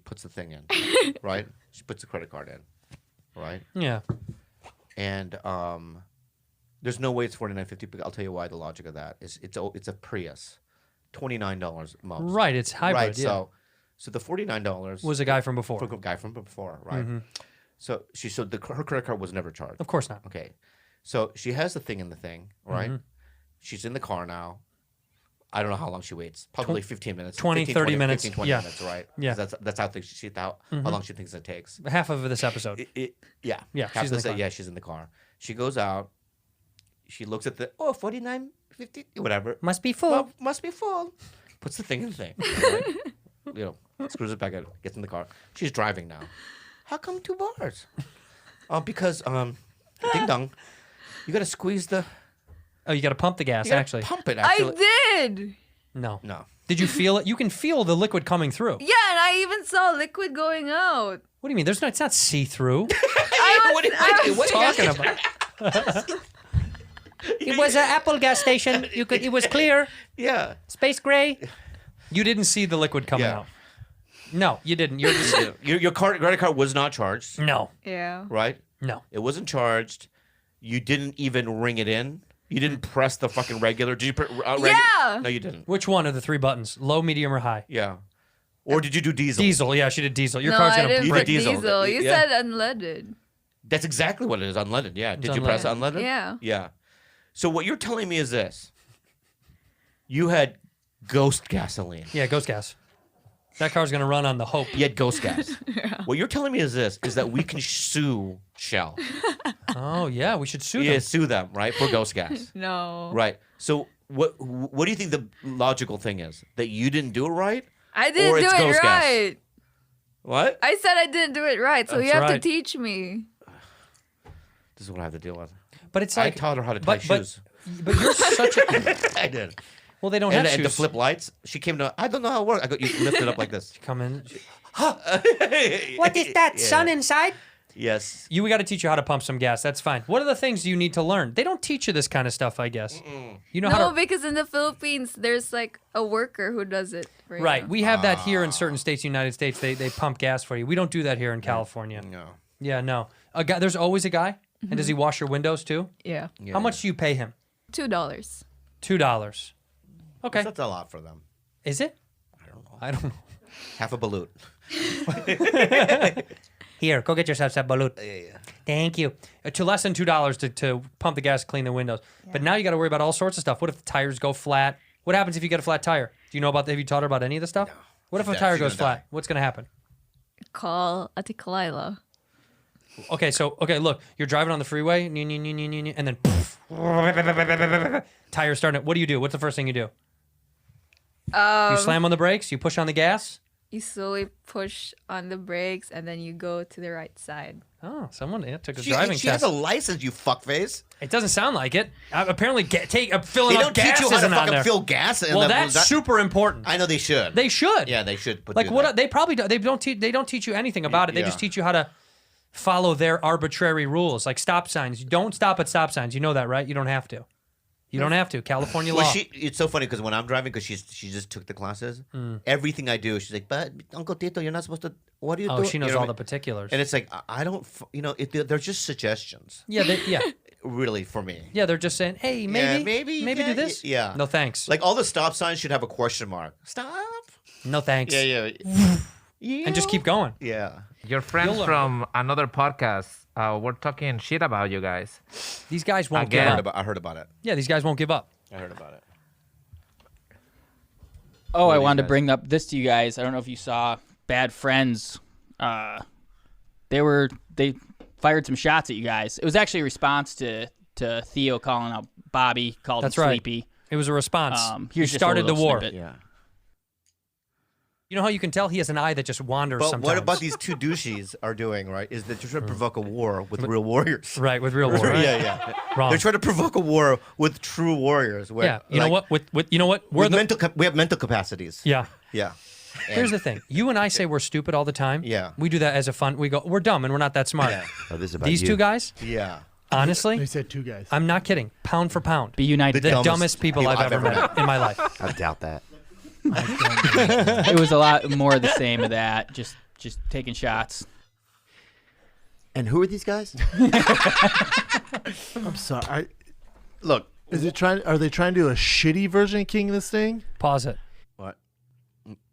puts the thing in. Right. She puts the credit card in. Right. Yeah. And there's no way it's $49.50. But I'll tell you why. The logic of that is it's a Prius, $29 most. Right. It's hybrid. Right. Yeah. So the $49 was a guy from before. for a guy from before, right? So her credit card was never charged. Of course not. Okay. So she has the thing in the thing, right? She's in the car now. I don't know how long she waits. Probably 15 minutes. 20, 30 minutes. 15, 20 Yeah. minutes, right? Yeah. 'Cause that's how how long she thinks it takes. Half of this episode. Yeah. Yeah, Half she's in the the- car. Yeah, she's in the car. She goes out. She looks at the, $49.50, whatever. Must be full. Well, must be full. Puts the thing in the thing. Right? Screws it back in, gets in the car. She's driving now. How come 2 bars? Because, ding dong, you got to squeeze the, Oh, you got to pump the gas, you gotta actually. pump it, actually. I did. No. No. Did you feel it? You can feel the liquid coming through. Yeah, and I even saw liquid going out. What do you mean? It's not see-through. What are you talking about? It was an Apple gas station. It was clear. Yeah. Space gray. You didn't see the liquid coming Yeah. out. No, you didn't. You're just Your credit card was not charged, no, Yeah. right? no. It wasn't charged. You didn't even ring it in. You didn't press the fucking regular. Did you press Yeah. No, you didn't. Which one of the 3 buttons? Low, medium, or high? Yeah. Or did you do diesel? Diesel. Yeah, she did diesel. Your No, car's I gonna didn't break. put diesel. You Yeah. said unleaded. That's exactly what it is. Unleaded. Yeah. Did you press unleaded? Yeah. Yeah. So what you're telling me is this. You had ghost gasoline. Yeah, ghost gas. That car's gonna run on the hope. You had ghost gas. What you're telling me is this, is that we can sue Shell. Oh yeah, we should sue Yeah, them. sue them, right? For ghost gas. No. Right. So what do you think the logical thing is? That you didn't do it right? I didn't Or do it's it ghost gas. right. What? I said I didn't do it right, so That's you have to right. teach me. This is what I have to deal with. But it's I like, taught her how to tie shoes. but you're such a. I did. Well, they don't have And to shoes. flip lights, she came to, I don't know how it works. I go, you lift it up like this. Come in. What is that, sun inside? Yes. We got to teach you how to pump some gas. That's fine. What are the things you need to learn? They don't teach you this kind of stuff, I guess. You know how No, to... because in the Philippines, there's like a worker who does it. For Right. you. We have that here in certain states, United States. They pump gas for you. We don't do that here in California. No. Yeah, no. A guy. There's always a guy. And does he wash your windows too? Yeah. How much do you pay him? $2. $2. Okay. That's a lot for them. Is it? I don't know. Half a balut. Here, go get yourself some balut. Yeah. Thank you. To less than $2 to pump the gas, clean the windows. But now you got to worry about all sorts of stuff. What if the tires go flat? What happens if you get a flat tire? Do you know about? Have you taught her about any of this stuff? No. What if a tire goes flat? What's going to happen? Call Ate Kalila. Okay, look, you're driving on the freeway, and then tire starting. What do? What's the first thing you do? You slam on the brakes. You push on the gas. You slowly push on the brakes, and then you go to the right side. Oh, someone took a driving She test. has a license, you fuckface. It doesn't sound like it. Apparently, filling They up don't gas teach you how to isn't on fucking there. fill gas. Well, that's super important. I know they should. They should. Yeah, they should. Like do what? that. They probably do, they don't teach you anything about it. They just Yeah. teach you how to follow their arbitrary rules, like stop signs. You don't stop at stop signs. You know that, right? You don't have to. You don't have to. California law. It's so funny because when I'm driving, because she just took the classes, everything I do, she's like, "But Uncle Tito, you're not supposed to. What do you do?" Oh, she knows You know all what the particulars. And it's like I don't. They're just suggestions. Yeah, Really, for me. yeah. They're just saying, hey, maybe yeah, do this. Yeah. No thanks. Like all the stop signs should have a question mark. Stop. No thanks. Yeah. And just keep going. Yeah. Your friends learn. from another podcast were talking shit about you guys. These guys won't Again. give up. I heard about it. Yeah, these guys won't give up. I heard about it. Oh, I do you wanted to guys- bring up this to you guys. I don't know if you saw Bad Friends. They fired some shots at you guys. It was actually a response to Theo calling out Bobby, called That's him right. sleepy. It was a response. Here's He just a started the little war. snippet. Yeah. You know how you can tell he has an eye that just wanders But sometimes. what about these two douches are doing, right? Is that they're trying to provoke a war with real warriors. Right, with real war. Right? Yeah. Wrong. They're trying to provoke a war with true warriors. Where, Yeah. You know what? With you know what? We have mental capacities. Yeah. Yeah. Here's the thing. You and I say we're stupid all the time. Yeah. We do that as a fun. We go, we're dumb and we're not that smart. Yeah. Oh, this is about These you. two guys, Yeah. honestly, They said two guys. I'm not kidding. Pound for pound, Be united. the dumbest people I've ever met in my life. I doubt that. It was a lot more of the same of that. Just taking shots. And who are these guys? I'm sorry. Look, Are they trying to do a shitty version of King of this thing? Pause it. What?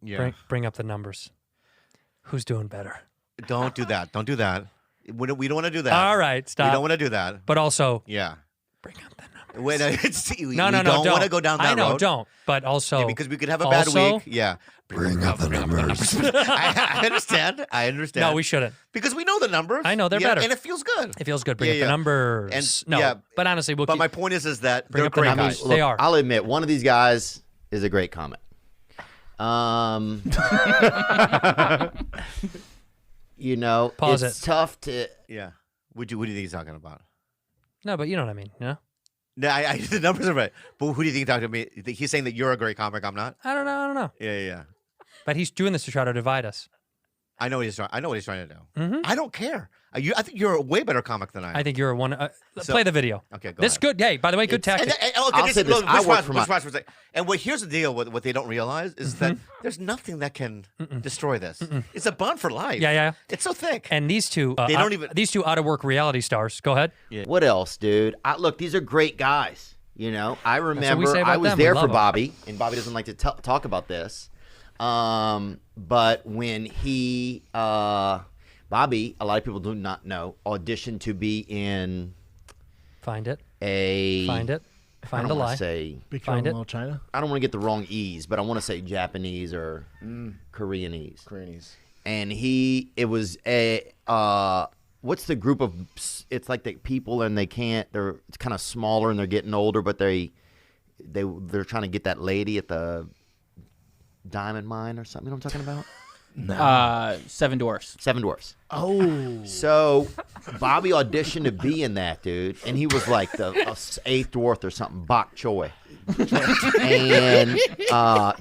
Yeah. Bring up the numbers. Who's doing better? Don't do that. Don't do that. We don't want to do that. All right, stop. We don't want to do that. But also, Yeah. bring up the numbers. Wait, No, we don't want to go down that I know, road. don't. But also, Yeah, because we could have a bad also- week. Yeah. bring up the numbers. I understand. I understand. No, we shouldn't. Because we know the numbers. I know, they're Yeah, better. And it feels good. It feels good. Bring Yeah, up yeah. the numbers. And- no, yeah. but honestly, we'll But keep. my point is that Bring they're up the great numbers. guys. They Look, are. I'll admit, one of these guys is a great comic. You know, Pause it's it. tough to. Yeah. What do you think he's talking about? No, but you know what I mean. Yeah. No, the numbers are right. But who do you think talking to me? He's saying that you're a great comic. I'm not. I don't know. Yeah. But he's doing this to try to divide us. I know what he's trying. I know what he's trying to do. Mhm. I don't care. I think you're a way better comic than I am. I think you're one. So- Play the video. Okay, go This ahead. good. Hey, by the way, good tactic. I'll say this, I work for my- for a second. And here's the deal with what they don't realize is that there's nothing that can destroy this. It's a bond for life. Yeah. It's so thick. And these two, They don't even- these two out of work reality stars. Go ahead. What else, dude? Look, these are great guys. You know, I remember say about I was them. We there love for 'em. Bobby, and Bobby doesn't like to talk about this. But when he, Bobby, a lot of people do not know, auditioned to be in Find it. a. Find it. I Find don't a want lie. to say. Big Find Trouble it. in Little China. I don't want to get the wrong E's, but I want to say Japanese or Koreanese. Koreanese. And it was a. What's the group of? It's like the people, and they can't. It's kind of smaller, and they're getting older, but they're trying to get that lady at the diamond mine or something. You know what I'm talking about? Seven Dwarfs. Seven Dwarfs. Oh. So Bobby auditioned to be in that, dude, and he was like the eighth dwarf or something, bok choy. and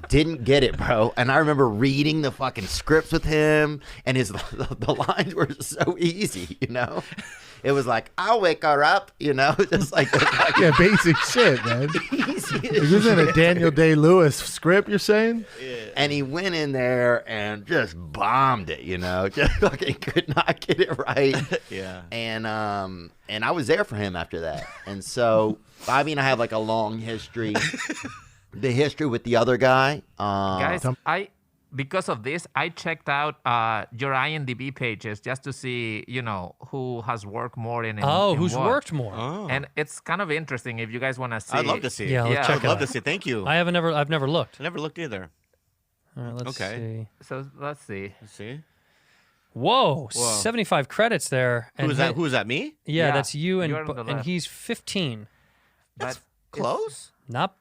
didn't get it, bro. And I remember reading the fucking scripts with him, and the lines were so easy, you know. It was like, I'll wake her up, you know, just like yeah, basic shit, man. This isn't a Daniel Day-Lewis script, you're saying? Yeah. And he went in there and just bombed it, you know, just fucking could not get it right. Yeah. And I was there for him after that. And so, I mean, I have like a long history. The history with the other guy. Guys, because of this, I checked out your IMDb pages just to see, you know, who has worked more in who's what. worked more. Oh. And it's kind of interesting if you guys want to see. I'd love to see it. Yeah, let's check I'd love to see it. Thank you. I've never looked. I never looked either. All right, let's Okay. see. So let's see. Let's see. Whoa, 75 credits there. Who is that? Who is that? Me? Yeah, that's you, You're on the and left. he's 15. But Close.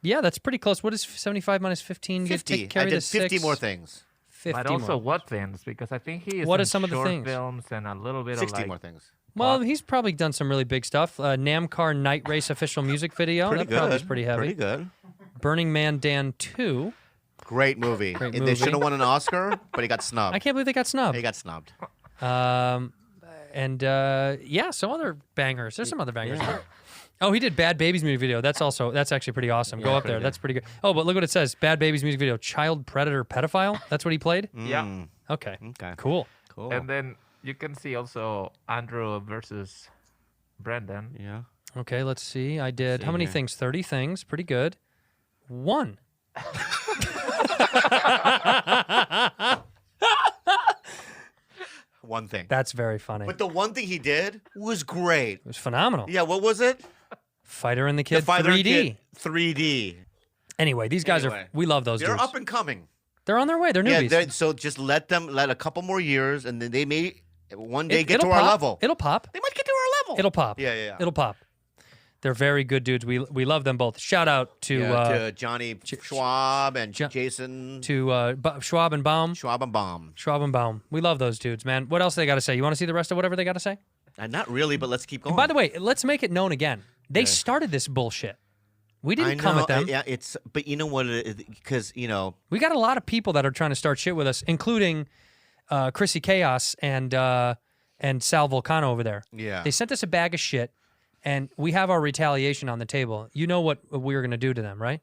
Yeah, that's pretty close. What is 75 minus 15? 50. Carry I the did 50 6. more things. 50 But also more. what things? Because I think he is What in are some of the short things? films and a little bit 60 of like more things. Well, he's probably done some really big stuff. NAMCAR Night Race official music video. Pretty That probably is good. pretty heavy. Pretty good. Burning Man Dan 2. Great movie. Great They movie. should have won an Oscar, but he got snubbed. I can't believe they got snubbed. He got snubbed. Yeah, some other bangers. There's some other bangers. Oh, he did Bad Babies music video. That's actually pretty awesome. Go up there. That's pretty good. Oh, but look what it says. Bad Babies music video. Child predator pedophile. That's what he played? Yeah. Okay. Okay. Cool. Cool. And then you can see also Andrew versus Brendan. Yeah. Okay, let's see. I did how many here. things? 30 things. Pretty good. 1. One thing. That's very funny. But the one thing he did was great. It was phenomenal. Yeah, what was it? Fighter and the Kid The Fighter 3D. Kid 3D. Anyway, these guys Anyway, we love those They're dudes. up and coming. They're on their way. They're newbies. Yeah, so just let a couple more years, and then they may one day get It'll to our pop. level. It'll pop. They might get to our level. It'll pop. Yeah. It'll pop. They're very good dudes. We love them both. Shout out to to Johnny Schwab and Jason Schwab and Baum. Schwab and Baum. Schwab and Baum. We love those dudes, man. What else they got to say? You want to see the rest of whatever they got to say? Not really, but let's keep going. And by the way, let's make it known again. They started this bullshit. We didn't come at them. Yeah, but you know what? Because we got a lot of people that are trying to start shit with us, including Chrissy Chaos and Sal Volcano over there. Yeah. They sent us a bag of shit, and we have our retaliation on the table. You know what we were going to do to them, right?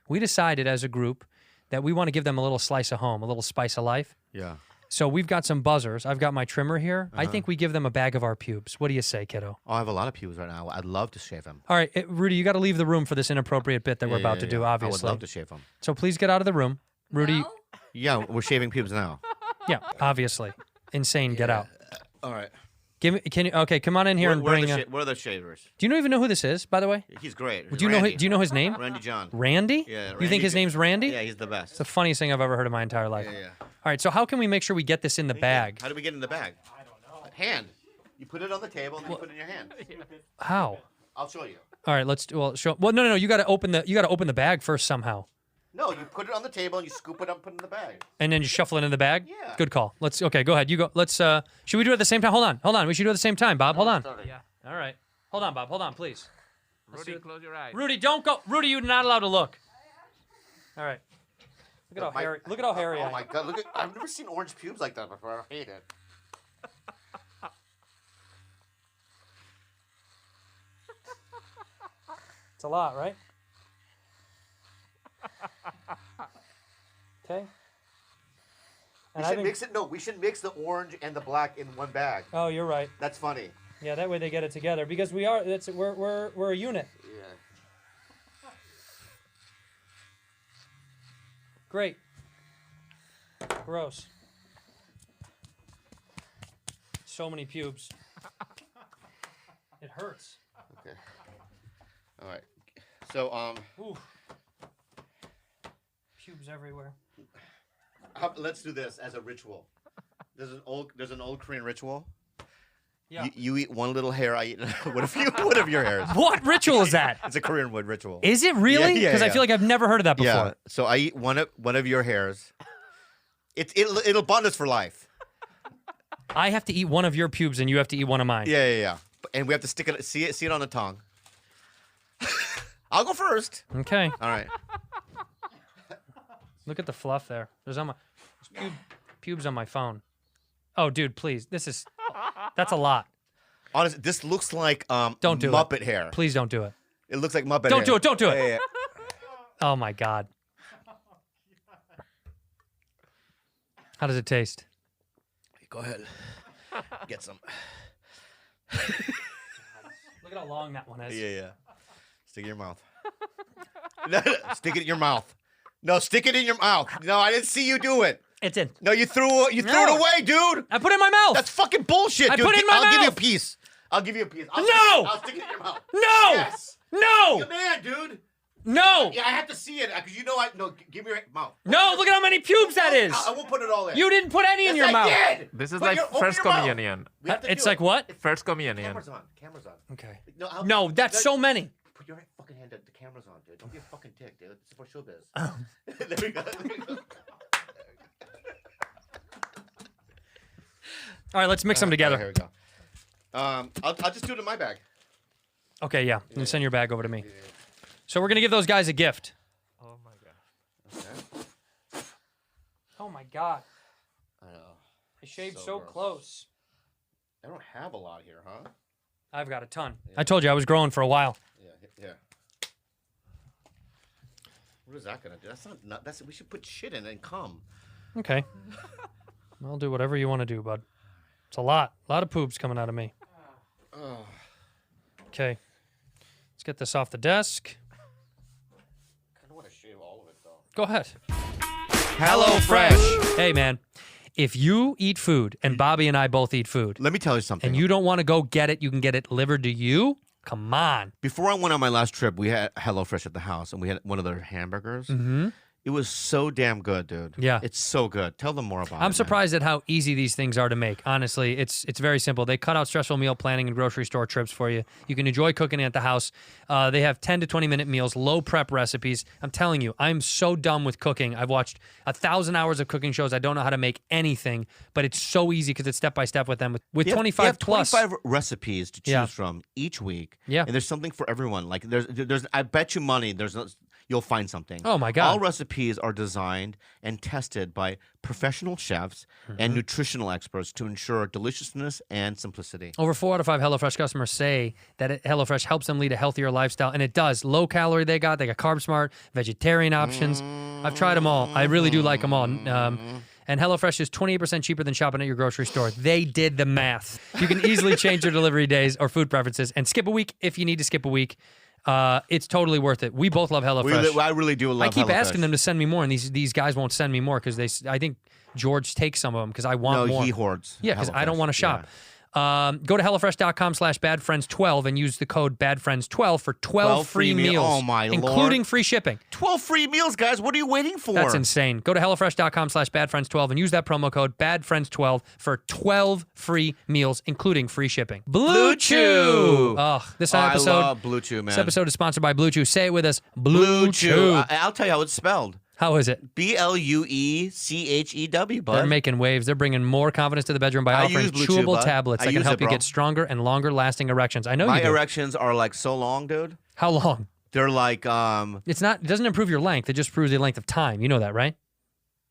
We decided as a group that we want to give them a little slice of home, a little spice of life. Yeah. So we've got some buzzers. I've got my trimmer here. I think we give them a bag of our pubes. What do you say, kiddo? Oh, I have a lot of pubes right now. I'd love to shave them. All right, Rudy, you got to leave the room for this inappropriate bit that we're about to do, obviously. I would love to shave them. So please get out of the room. Rudy, Yeah, we're shaving pubes now. yeah, obviously. Insane, get out. All right. Okay, come on in here and bring... Where are the shavers? do you even know who this is, by the way? He's great. Do you know his name? Randy John. Randy? Yeah. You think his name's Randy? Yeah, he's the best. It's the funniest thing I've ever heard in my entire life. Yeah. All right, so how can we make sure we get this in the bag? How do we get in the bag? I don't know. Hand. You put it on the table and then you put it in your hand. How? I'll show you. All right, no, you got to open the bag first somehow. No, you put it on the table and you scoop it up and put it in the bag. And then you shuffle it in the bag? Yeah. Good call. Okay, go ahead. You go. Should we do it at the same time? Hold on. We should do it at the same time, Bob. Hold on. Yeah. All right. Hold on, Bob. Hold on, please. Rudy, close your eyes. Rudy, don't go. Rudy, you're not allowed to look. All right. Look at how hairy I am. Oh my God! I've never seen orange pubes like that before. I hate it. It's a lot, right? Okay. We should mix it. No, we should mix the orange and the black in one bag. Oh, you're right. That's funny. Yeah, that way they get it together because we're a unit. Yeah. Great. Gross. So many pubes. It hurts. Okay. All right. So Ooh. Pubes everywhere. let's do this as a ritual. There's an old Korean ritual. Yeah. You eat one little hair. I eat one of your hairs. What ritual is that? It's a Korean wood ritual. Is it really? Yeah, Because I feel like I've never heard of that before. Yeah. So I eat one of your hairs. It'll bond us for life. I have to eat one of your pubes and you have to eat one of mine. Yeah. And we have to stick it. See it on the tongue. I'll go first. Okay. All right. Look at the fluff there. There's pubes on my phone. Oh, dude, please. That's a lot. Honestly, this looks like don't do Muppet it. hair. Please don't do it. It looks like Muppet Don't hair. do it. Don't do it. Yeah. Oh my God. How does it taste? Go ahead. Get some. Look at how long that one is. Yeah. Stick it in your mouth. No, stick it in your mouth. No, stick it in your mouth. No, I didn't see you do it. It's in. No, you threw it away, dude. I put it in my mouth. That's fucking bullshit, dude. I put it in my mouth. I'll give you a piece. I'll stick it in your mouth. No. Yes. No. Good man, dude. No. Yeah, I have to see it because give me your mouth. No, look at how many pubes that is. I won't put it all in. You didn't put any in your mouth. Did. This is Put like open first your mouth. communion. It's like what? First communion. Camera's on. Okay. No, That's so many. Put your fucking hand up. The camera's on, dude. Don't be a fucking dick, dude. This is for showbiz. There we go. All right, let's mix them together. Here we go. I'll just do it in my bag. Okay, yeah. And send your bag over to me. So we're gonna give those guys a gift. Oh my God. Okay. Oh my God. I know. I shaved So so gross. close. I don't have a lot here, huh? I've got a ton. I told you I was growing for a while. Yeah. What is that gonna do? That's we should put shit in it and cum. Okay. I'll do whatever you want to do, bud. It's a lot. A lot of poops coming out of me. Okay. Let's get this off the desk. I kind of want to shave all of it though. Go ahead. HelloFresh. Hey, man. If you eat food, and Bobby and I both eat food, Let me tell you something. and you don't want to go get it, you can get it delivered to you. Come on. Before I went on my last trip, we had HelloFresh at the house, and we had one of their hamburgers. Mm-hmm. It was so damn good, dude. Yeah. It's so good. Tell them more about it. I'm surprised at how easy these things are to make. Honestly, it's very simple. They cut out stressful meal planning and grocery store trips for you. You can enjoy cooking at the house. They have 10 to 20-minute meals, low prep recipes. I'm telling you, I'm so dumb with cooking. I've watched 1,000 hours of cooking shows. I don't know how to make anything, but it's so easy because it's step by step with them. With 25 you have plus 25 recipes to choose Yeah. from each week. Yeah. And there's something for everyone. Like there's I bet you money you'll find something. Oh, my God. All recipes are designed and tested by professional chefs and nutritional experts to ensure deliciousness and simplicity. Over 4 out of 5 HelloFresh customers say that HelloFresh helps them lead a healthier lifestyle, and it does. Low calorie they got Carb Smart, vegetarian options. I've tried them all. I really do like them all. And HelloFresh is 28% cheaper than shopping at your grocery store. They did the math. You can easily change your delivery days or food preferences and skip a week if you need to skip a week. It's totally worth it. We both love HelloFresh. I really do love I keep HelloFresh. asking them to send me more, and these guys won't send me more because I think George takes some of them because I want more. No, he hoards. Yeah, because I don't HelloFresh, want to shop. Go to HelloFresh.com/badfriends12 and use the code badfriends12 for 12 free meals. Oh, my including Lord. free shipping. 12 free meals, guys. What are you waiting for? That's insane. Go to HelloFresh.com/badfriends12 and use that promo code badfriends12 for 12 free meals, including free shipping. Blue Chew. Oh, this episode. I love Blue Chew, man. This episode is sponsored by Blue Chew. Say it with us. Blue Chew. I'll tell you how it's spelled. How is it? BLUECHEW, bud. They're making waves. They're bringing more confidence to the bedroom by I offering use Blue Chew, chewable bud. tablets I that can use help it, you bro. get stronger and longer lasting erections. I know My you do. erections are like so long, dude. How long? They're like It doesn't improve your length. It just improves the length of time. You know that, right?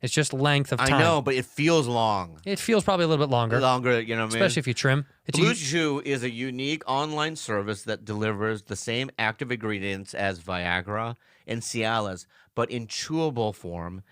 It's just length of time. I know, but it feels long. It feels probably a little bit longer. Longer, you know what I mean? Especially if you trim. Blue Chew is a unique online service that delivers the same active ingredients as Viagra and Cialis, but in chewable form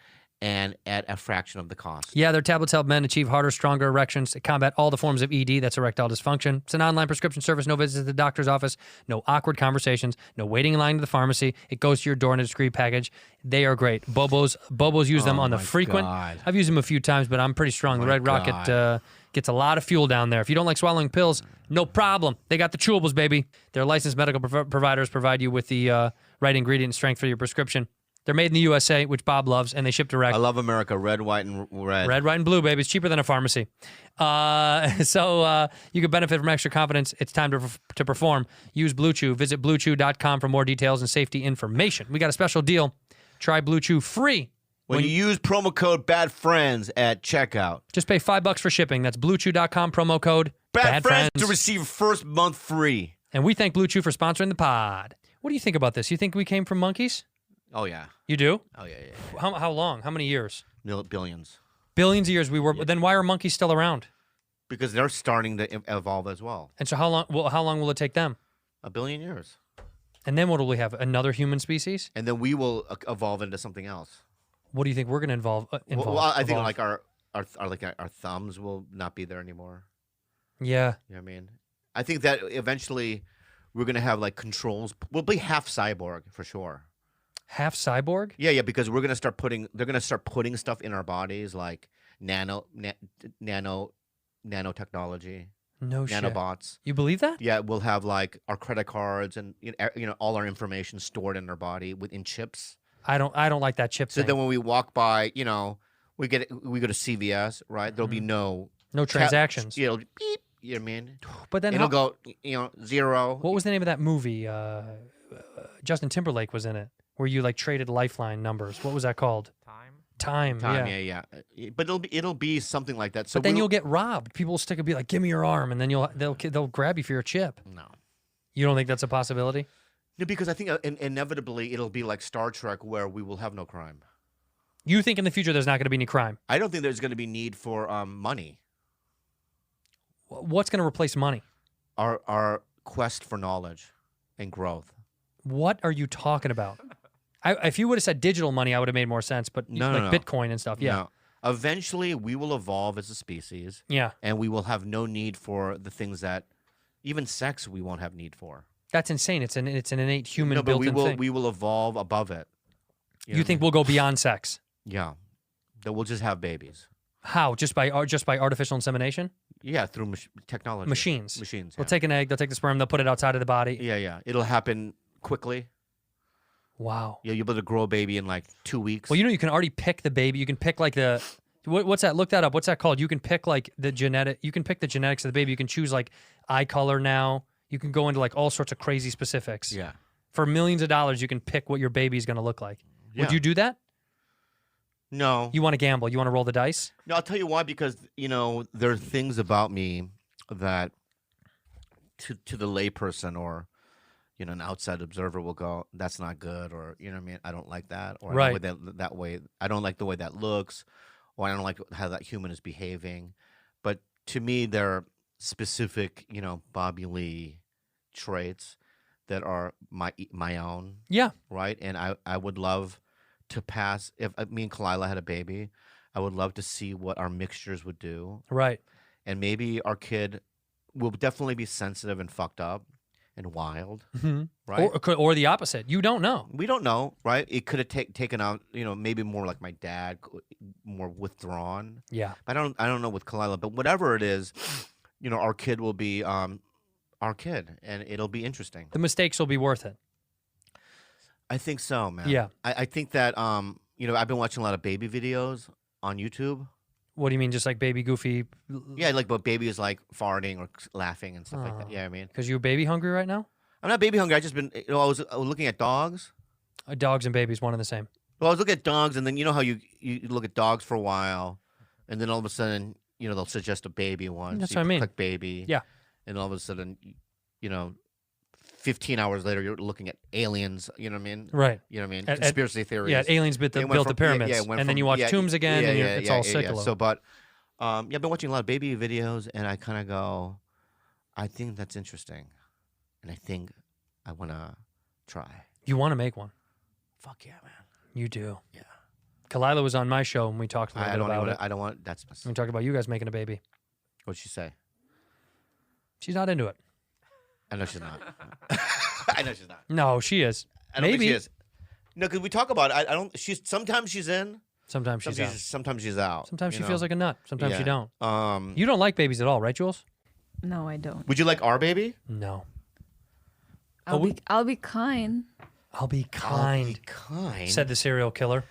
and at a fraction of the cost. Yeah, their tablets help men achieve harder, stronger erections. They combat all the forms of ED, that's erectile dysfunction. It's an online prescription service, no visits to the doctor's office, no awkward conversations, no waiting in line to the pharmacy. It goes to your door in a discreet package. They are great. Bobos use them on the frequent. God. I've used them a few times, but I'm pretty strong. The Red Rocket gets a lot of fuel down there. If you don't like swallowing pills, no problem. They got the chewables, baby. Their licensed medical providers provide you with the right ingredient and strength for your prescription. They're made in the USA, which Bob loves, and they ship direct. I love America. Red, white, and red. Red, white, and blue, baby. It's cheaper than a pharmacy. So you can benefit from extra confidence. It's time to perform. Use Blue Chew. Visit BlueChew.com for more details and safety information. We got a special deal. Try Blue Chew free. When you use promo code BADFRIENDS at checkout. Just pay $5 for shipping. That's BlueChew.com, promo code BADFRIENDS to receive first month free. And we thank Blue Chew for sponsoring the pod. What do you think about this? You think we came from monkeys? Oh yeah. You do? Oh yeah. How long? How many years? Billions. Billions of years we were. Then why are monkeys still around? Because they're starting to evolve as well. And so how long? Well, how long will it take them? A billion years. And then what will we have? Another human species? And then we will evolve into something else. What do you think we're going to evolve? Well, I think like our thumbs will not be there anymore. Yeah. You know what I mean? I think that eventually we're going to have like controls. We'll be half cyborg for sure. Half cyborg? Yeah, because we're going to start putting. They're going to start putting stuff in our bodies like nanotechnology. No shit. Nanobots. You believe that? Yeah, we'll have like our credit cards and all our information stored in our body within chips. I don't like that chip So thing. then when we walk by, we go to CVS, right? There'll be no transactions. It'll beep. You know what I mean? But then it'll go, zero. What was the name of that movie? Justin Timberlake was in it, where you like traded lifeline numbers. What was that called? Time. Yeah. But it'll be something like that. So but then you'll get robbed. People will stick and be like, "Give me your arm," and then they'll grab you for your chip. No. You don't think that's a possibility? No, because I think inevitably it'll be like Star Trek, where we will have no crime. You think in the future there's not going to be any crime? I don't think there's going to be need for money. What's going to replace money? Our quest for knowledge and growth. What are you talking about? If you would have said digital money, I would have made more sense. But No. Bitcoin and stuff, yeah. No. Eventually, we will evolve as a species. Yeah. And we will have no need for the things that, even sex, we won't have need for. That's insane. It's an innate human No, but built-in thing. we will evolve above it. You think we'll go beyond sex? Yeah. That we'll just have babies. How? Just by artificial insemination? Yeah, through technology. Machines. They'll take an egg, they'll take the sperm, they'll put it outside of the body. Yeah. It'll happen quickly. Wow. Yeah, you'll be able to grow a baby in like 2 weeks. Well, you can already pick the baby. You can pick like what's that? Look that up. What's that called? You can pick like you can pick the genetics of the baby. You can choose like eye color now. You can go into like all sorts of crazy specifics. Yeah. For millions of dollars, you can pick what your baby's going to look like. Yeah. Would you do that? No. You want to gamble? You want to roll the dice? No, I'll tell you why. Because there are things about me that, to the layperson or, an outside observer will go, that's not good, or what I mean, I don't like that, or right. I don't like that way. I don't like the way that looks, or I don't like how that human is behaving. But to me, there are specific, Bobby Lee traits that are my own. Yeah. Right, and I would love to pass. If me and Kalila had a baby, I would love to see what our mixtures would do. Right. And maybe our kid will definitely be sensitive and fucked up and wild. Mm-hmm. Right. Or the opposite. You don't know. We don't know. Right. It could have taken out, maybe more like my dad, more withdrawn. Yeah. I don't know with Kalila, but whatever it is, our kid will be our kid, and it'll be interesting. The mistakes will be worth it. I think so, man. Yeah. I think that, I've been watching a lot of baby videos on YouTube. What do you mean, just like baby goofy? Yeah, like but baby is like farting or laughing and stuff like that. Yeah, I mean, because you're baby hungry right now. I'm not baby hungry. I just been, I was looking at dogs. Dogs and babies, one and the same. Well, I was looking at dogs, and then you know how you look at dogs for a while, and then all of a sudden, they'll suggest a baby one. That's so what I mean. Click baby. Yeah. And all of a sudden, 15 hours later, you're looking at aliens. You know what I mean? Right. You know what I mean? Conspiracy theories. Yeah, aliens built the pyramids, and then you watch Tombs again, and it's all cyclical. So, but I've been watching a lot of baby videos, and I kind of go, I think that's interesting, and I think I want to try. You want to make one? Fuck yeah, man. You do. Yeah. Kalila was on my show, and we talked a little bit about it. I don't want that specific. We talked about you guys making a baby. What'd she say? She's not into it. I know she's not. I know she's not. No, she is. I don't Maybe. think she is. No, because we talk about it. I don't. Sometimes she's in. Sometimes she's out. Sometimes she's out. Sometimes she feels like a nut. Sometimes you don't. You You don't like babies at all, right, Jules? No, I don't. Would you like our baby? No. I'll be kind. I'll be kind. I'll be kind. Said the serial killer.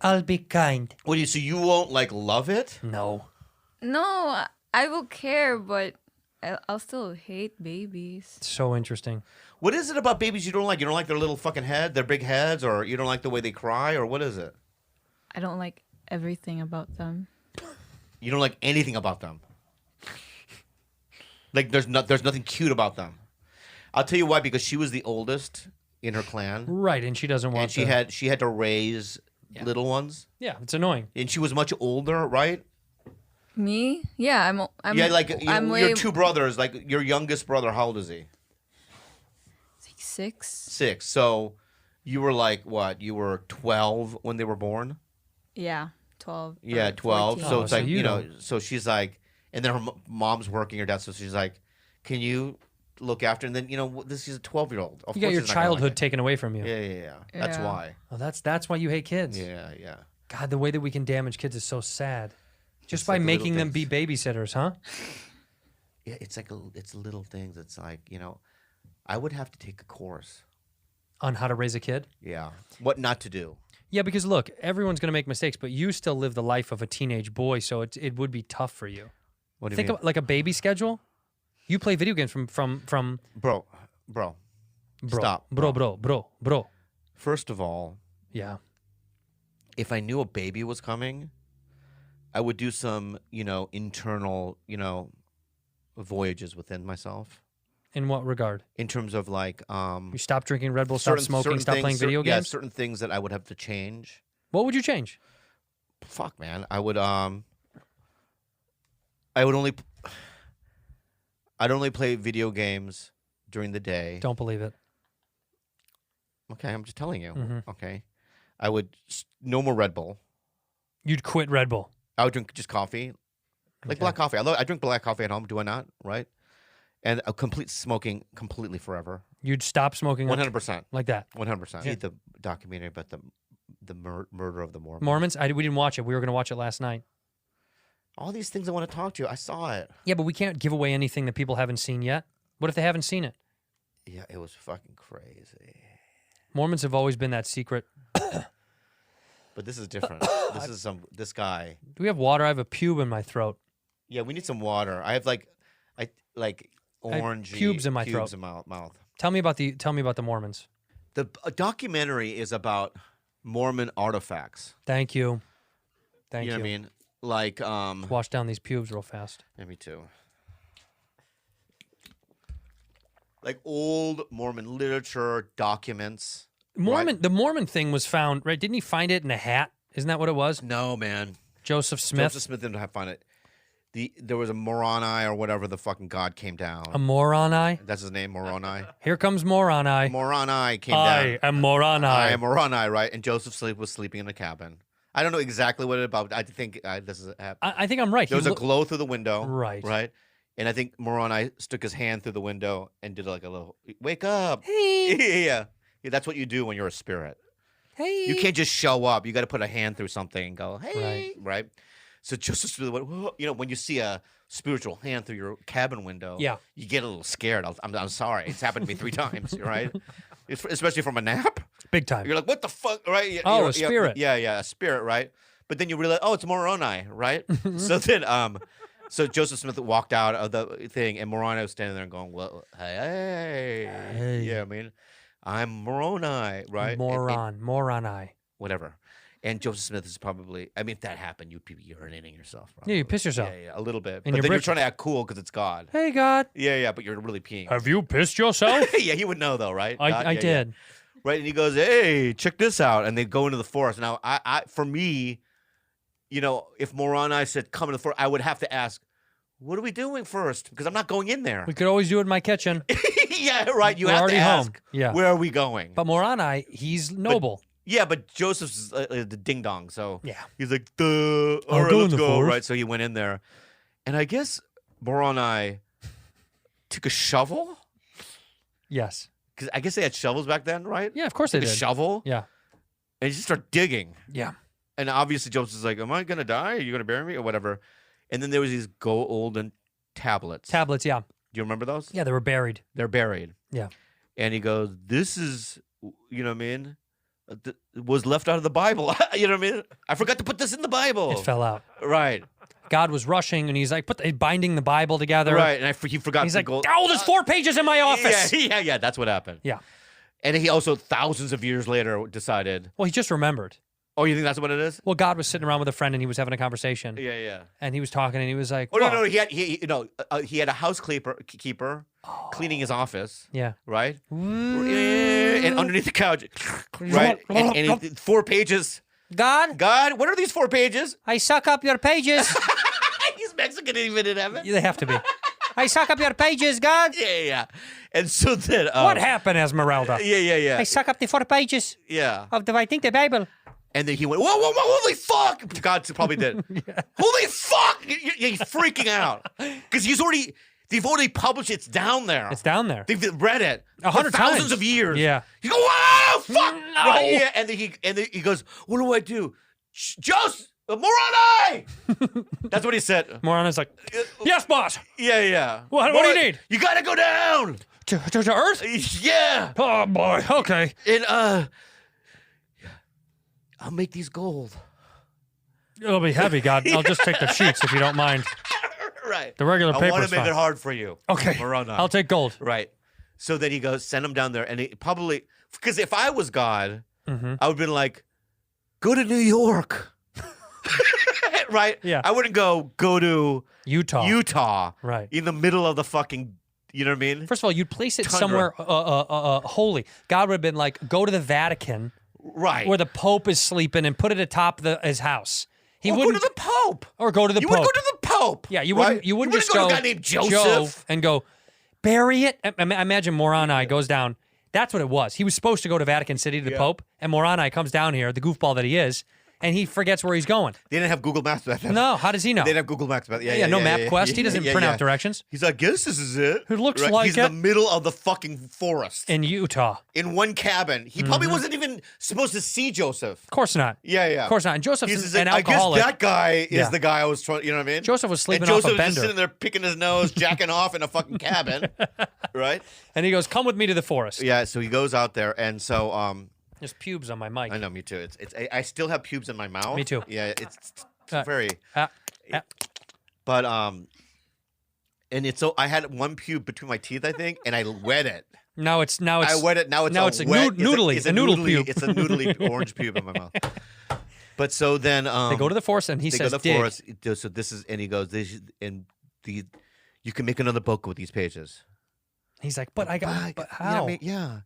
I'll be kind. What do you? So you won't love it? No. No, I will care, but I'll still hate babies. So interesting. What is it about babies you don't like? You don't like their little fucking head, their big heads, or you don't like the way they cry, or what is it? I don't like everything about them. You don't like anything about them. Like there's nothing cute about them. I'll tell you why. Because she was the oldest in her clan, Right, and she doesn't want. and she had to raise little ones, Yeah, it's annoying. and she was much older, right? Me? Yeah, I'm Yeah, like I'm your way two brothers. Like your youngest brother, how old is he? 6. 6. So you were like what? You were 12 when they were born. Yeah, 12. Yeah, or 12. 14. So it's so like you So she's like, and then her mom's working her dad. So she's like, can you look after? And then this is a 12-year-old. You got your childhood taken away from you. Yeah. That's Yeah. why. Oh, that's why you hate kids. Yeah. God, the way that we can damage kids is so sad. Just It's by like little making them be things. babysitters, huh? Yeah, it's like it's little things. It's like I would have to take a course. On how to raise a kid. Yeah, what not to do. Yeah, because look, everyone's going to make mistakes, but you still live the life of a teenage boy, so it would be tough for you. What do you Think mean, of like a baby schedule. You play video games from bro? Stop, bro. First of all, Yeah. if I knew a baby was coming, I would do some, internal, voyages within myself. In what regard? In terms of like, You stop drinking Red Bull, stop smoking, stop playing video Yeah, games. certain things that I would have to change. What would you change? Fuck, man, I would I'd only play video games during the day. Don't believe it. Okay, I'm just telling you. Mhm. Okay, I would no more Red Bull. You'd quit Red Bull. I would drink just coffee, like Okay. black coffee. I drink black coffee at home. Do I not? Right? And a complete smoking completely forever. You'd stop smoking 100%. like that. 100%. See the documentary about the murder of the Mormons. Mormons? We didn't watch it. We were going to watch it last night. All these things I want to talk to you. I saw it. Yeah, but we can't give away anything that people haven't seen yet. What if they haven't seen it? Yeah, it was fucking crazy. Mormons have always been that secret. But this is different. This guy. Do we have water? I have a pube in my throat. Yeah, we need some water. I have like orange pubes in my throat. in my mouth. Tell me about the Mormons. The documentary is about Mormon artifacts. Thank you. Thank you. You know what I mean? Like Wash down these pubes real fast. yeah, me too. Like old Mormon literature documents. The Mormon thing was found, right? Didn't he find it in a hat? Isn't that what it was? No, man. Joseph Smith. Joseph Smith didn't find it. There was a Moroni or whatever the fucking god came down. A Moroni? That's his name, Moroni. Here comes Moroni. Moroni came I down. am Moroni. I am Moroni, right? And Joseph was sleeping in a cabin. I don't know exactly what it about. I think this is. I think I'm right. There was a glow through the window. Right. Right. And I think Moroni stuck his hand through the window and did like a little, wake up. Hey. Yeah. That's what you do when you're a spirit. Hey. You can't just show up. You got to put a hand through something and go, hey. Right. So Joseph Smith went, whoa. When you see a spiritual hand through your cabin window, Yeah. you get a little scared. I'm sorry. It's happened to me 3 times, right? Especially from a nap. Big time. You're like, what the fuck, right? Oh, a spirit. Yeah, a spirit, right? But then you realize, oh, it's Moroni, right? So then, so Joseph Smith walked out of the thing, and Moroni was standing there and going, well, hey. Yeah, I mean, I'm Moroni, right? Moroni. Whatever. And Joseph Smith is probably, I mean, if that happened, you'd be urinating yourself. Probably. Yeah, you piss yourself. Yeah, a little bit. In But your then you're britches. trying to act cool because it's God. Hey, God. Yeah, but you're really peeing. Have you pissed yourself? Yeah, he would know though, right? I God? Yeah, did. yeah. Right, and he goes, "Hey, check this out!" And they go into the forest. Now, I for me, if Moroni said come into the forest, I would have to ask, "What are we doing first?" Because I'm not going in there. We could always do it in my kitchen. Yeah, right. You We're have already to ask, home. Yeah. where are we going? But Moroni, he's noble. Yeah, but Joseph's the ding dong, so Yeah. he's like, "Duh, all right, go in let's the go." forest. Right, so he went in there, and I guess Moroni took a shovel. Yes. Because I guess they had shovels back then, right? Yeah, of course they Took did. a shovel. Yeah. And he just started digging. Yeah. And obviously Joseph's like, am I going to die? Are you going to bury me? Or whatever. And then there was these golden tablets. Tablets, yeah. Do you remember those? Yeah, they were buried. They're buried. Yeah. And he goes, this is, you know what I mean? Was left out of the Bible. You know what I mean? I forgot to put this in the Bible. It fell out. Right. God was rushing, and he's like, binding the Bible together. Right. And he forgot He's the like, gold. oh, there's 4 pages in my office. Yeah. That's what happened. Yeah. And he also, thousands of years later, decided. Well, he just remembered. Oh, you think that's what it is? Well, God was sitting around with a friend and he was having a converstion. Yeah, yeah. And he was talking and he was like, Oh no, "Well," no, he had a keeper cleaning his office. Yeah. Right. And underneath the couch, right, and 4 pages. God, what are these 4 pages? I suck up your pages. He's Mexican even in heaven. They have to be. I suck up your pages, God. Yeah. And so then, what happened, Esmeralda? Yeah. I suck up the 4 pages. Yeah. Of the Bible. And then he went, whoa, holy fuck! God probably did. Holy fuck! He's freaking out because they've already published. It's down there. It's down there. They've read it 100 thousands times. of years. Yeah. You go, wow, fuck! No. Right, yeah. And then he goes, what do I do? Joseph, Moroni! That's what he said. Moroni's like, yes, boss. Yeah. What do you need? You gotta go down to Earth. Yeah. Oh boy. Okay. And I'll make these gold. It'll be heavy, God. I'll just take the sheets if you don't mind. Right. The regular paper. I want to make it hard for you. Okay. Moroni. I'll take gold. Right. So then he goes, send him down there. And he probably, because if I was God, I would have been like, go to New York. Right? Yeah. I wouldn't go to Utah. Right. In the middle of the fucking, you know what I mean? First of all, you'd place it Tundra. somewhere holy. God would have been like, go to the Vatican. Right. Where the Pope is sleeping and put it atop his house. He or wouldn't go to the Pope. Or go to the you Pope. would go to the Pope. Yeah, you right? wouldn't. You wouldn't just go go to a guy named Joe Joseph and go bury it. I imagine Moroni goes down. That's what it was. He was supposed to go to Vatican City to the Pope, and Moroni comes down here, the goofball that he is, and he forgets where he's going. They didn't have Google Maps back then. No, how does he know? They didn't have Google Maps back then. Yeah, no MapQuest. He doesn't print out directions. He's like, guess this is it. It looks Right? like He's in the middle of the fucking forest. In Utah. In one cabin. He probably wasn't even supposed to see Joseph. Of course not. Yeah. Of course not. And Joseph's He's an like, alcoholic. I guess that guy is the guy I was trying, you know what I mean? Joseph was sleeping and off a Joseph was bender. just sitting there picking his nose, jacking off in a fucking cabin. Right? And he goes, come with me to the forest. Yeah, so he goes out there, and so there's pubes on my mic. I know, me too. I still have pubes in my mouth. Me too. Yeah, it's very. But and it's so I had one pube between my teeth, I think, and I wet it. Now it's I wet it. Now it's a wet. noodly. It's a noodle pube. It's a noodly orange pube in my mouth. But so then they go to the forest, and he they says, go to the forest. So this is, and he goes, you can make another book with these pages. He's like, but how? You know what I mean? Yeah.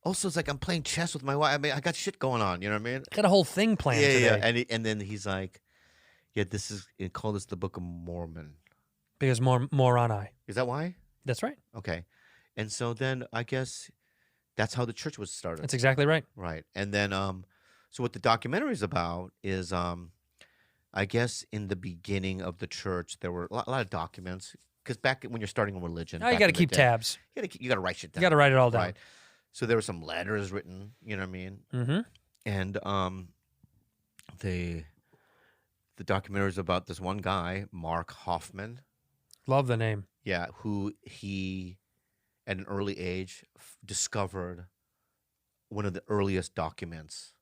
Also, it's like I'm playing chess with my wife. I mean, I got shit going on. You know what I mean? Got a whole thing planned today. Yeah. And then he's like, yeah, call this the Book of Mormon. Because Moroni. Is that why? That's right. Okay. And so then I guess that's how the church was started. That's exactly right. Right. And then so what the documentary is about is I guess in the beginning of the church there were a lot of documents, because back when you're starting a religion, Oh, you got to keep tabs. You got to write shit down. You got to write it all down. Right. So there were some letters written, you know what I mean? Mm-hmm. And the documentary is about this one guy, Mark Hoffman. Love the name. Yeah, who he, at an early age, discovered one of the earliest documents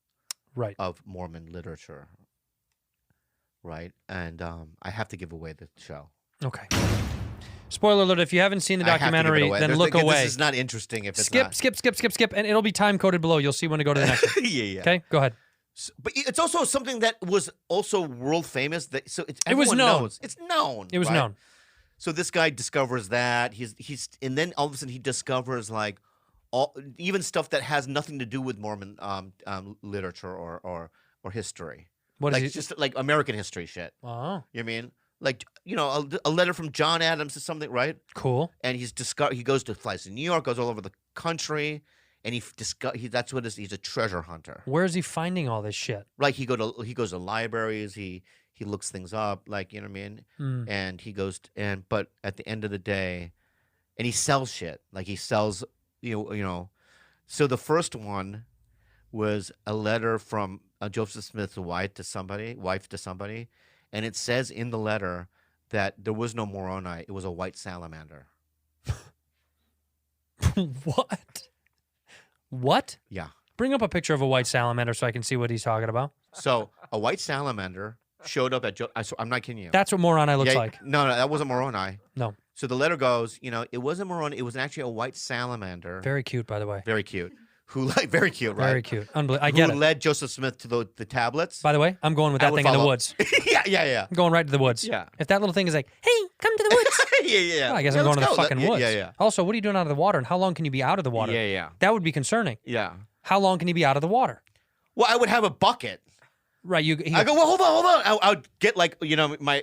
of Mormon literature. Right? And I have to give away the show. Okay. Spoiler alert, if you haven't seen the documentary, then look away. This is not interesting if it's skip, and it'll be time-coded below. You'll see when to go to the next one. Yeah. Okay, go ahead. But it's also something that was also world famous. It was known. Knows. It's known. It was right? known. So this guy discovers that and then all of a sudden he discovers like even stuff that has nothing to do with Mormon literature or history. What is like just like American history shit. Oh. You know what I mean? Like, you know, a letter from John Adams or something, right? Cool. And he flies to New York, goes all over the country, and that's what he's a treasure hunter. Where is he finding all this shit? Like he goes to libraries, he looks things up, like, you know what I mean? And he goes but at the end of the day, and he sells shit. Like he sells, you know. So the first one was a letter from Joseph Smith's wife to somebody, and it says in the letter that there was no Moroni, it was a white salamander. What? Yeah. Bring up a picture of a white salamander so I can see what he's talking about. So a white salamander showed up at I'm not kidding you. That's what Moroni looks like. No, that wasn't Moroni. No. So the letter goes, you know, it wasn't Moroni, it was actually a white salamander. Very cute, by the way. Very cute. who very cute, right? Very cute. Unbelievable. I get Who it. led Joseph Smith to the tablets. By the way, I'm going with I that would thing in the follow. woods. yeah. I'm going right to the woods. Yeah. If that little thing is like, hey, come to the woods. yeah. Well, I guess Yeah, I'm going to let's the go. fucking Yeah, woods. Yeah. Also, what are you doing out of the water, and how long can you be out of the water? Yeah. That would be concerning. Yeah. How long can you be out of the water? Well, I would have a bucket. Right. I go, well, hold on. I would get like, my,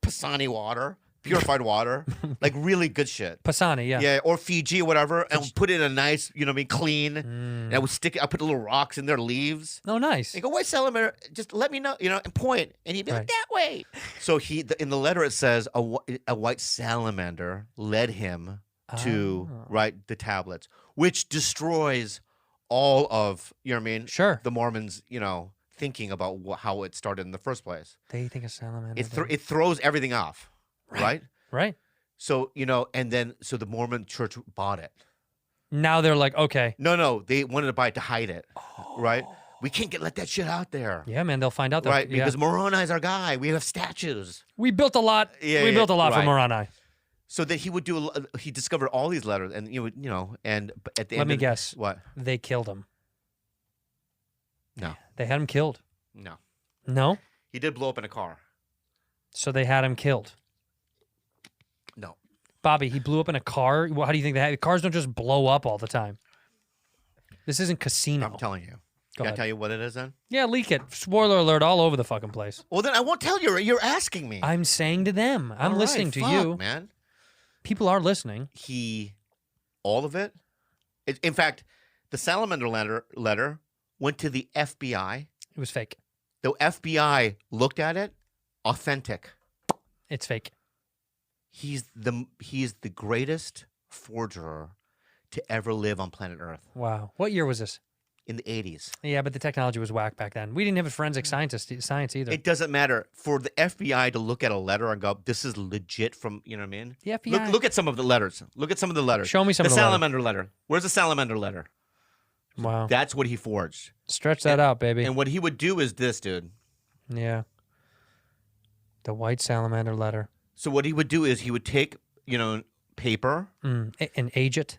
Pisani water, purified water, like really good shit. Pisani, yeah. Yeah, or Fiji or whatever, and put it in a nice, clean. And I would I put little rocks in there, leaves. Oh, nice. I go, white salamander, just let me know, and point. And he'd be like, that way. So in the letter it says a white salamander led him to write the tablets, which destroys all of, Sure. the Mormons, thinking about how it started in the first place. They think a salamander. It throws everything off, right? Right. So, and then, so the Mormon church bought it. Now they're like, okay. No, they wanted to buy it to hide it, right? We can't let that shit out there. Yeah, man, they'll find out. Right, yeah. because Moroni's our guy. We have statues. We built a lot. We built a lot for right. Moroni. So that he discovered all these letters, and and at the end. Let me guess. What? They killed him. No. They had him killed. No. No? He did blow up in a car. So they had him killed. No. Bobby, he blew up in a car. Well, how do you think that? Cars don't just blow up all the time. This isn't Casino. I'm telling you. Go Can I ahead. tell you what it is then? Yeah, leak it. Spoiler alert all over the fucking place. Well, then I won't tell you. You're asking me. I'm saying to them. I'm All listening right, to fuck, you. man. People are listening. All of it. In fact, the salamander letter went to the FBI. It was fake. The FBI looked at it. Authentic. It's fake. He is the greatest forger to ever live on planet Earth. Wow. What year was this? In the 80s. Yeah, but the technology was whack back then. We didn't have a forensic science either. It doesn't matter for the FBI to look at a letter and go, "This is legit." From you know what I mean? The FBI. Look at some of the letters. Look at some of the letters. Show me some the of the salamander letter. Where's the salamander letter? Wow. That's what he forged. Stretch that out, baby. And what he would do is this, dude. Yeah. The white salamander letter. So what he would do is he would take, paper. And age it.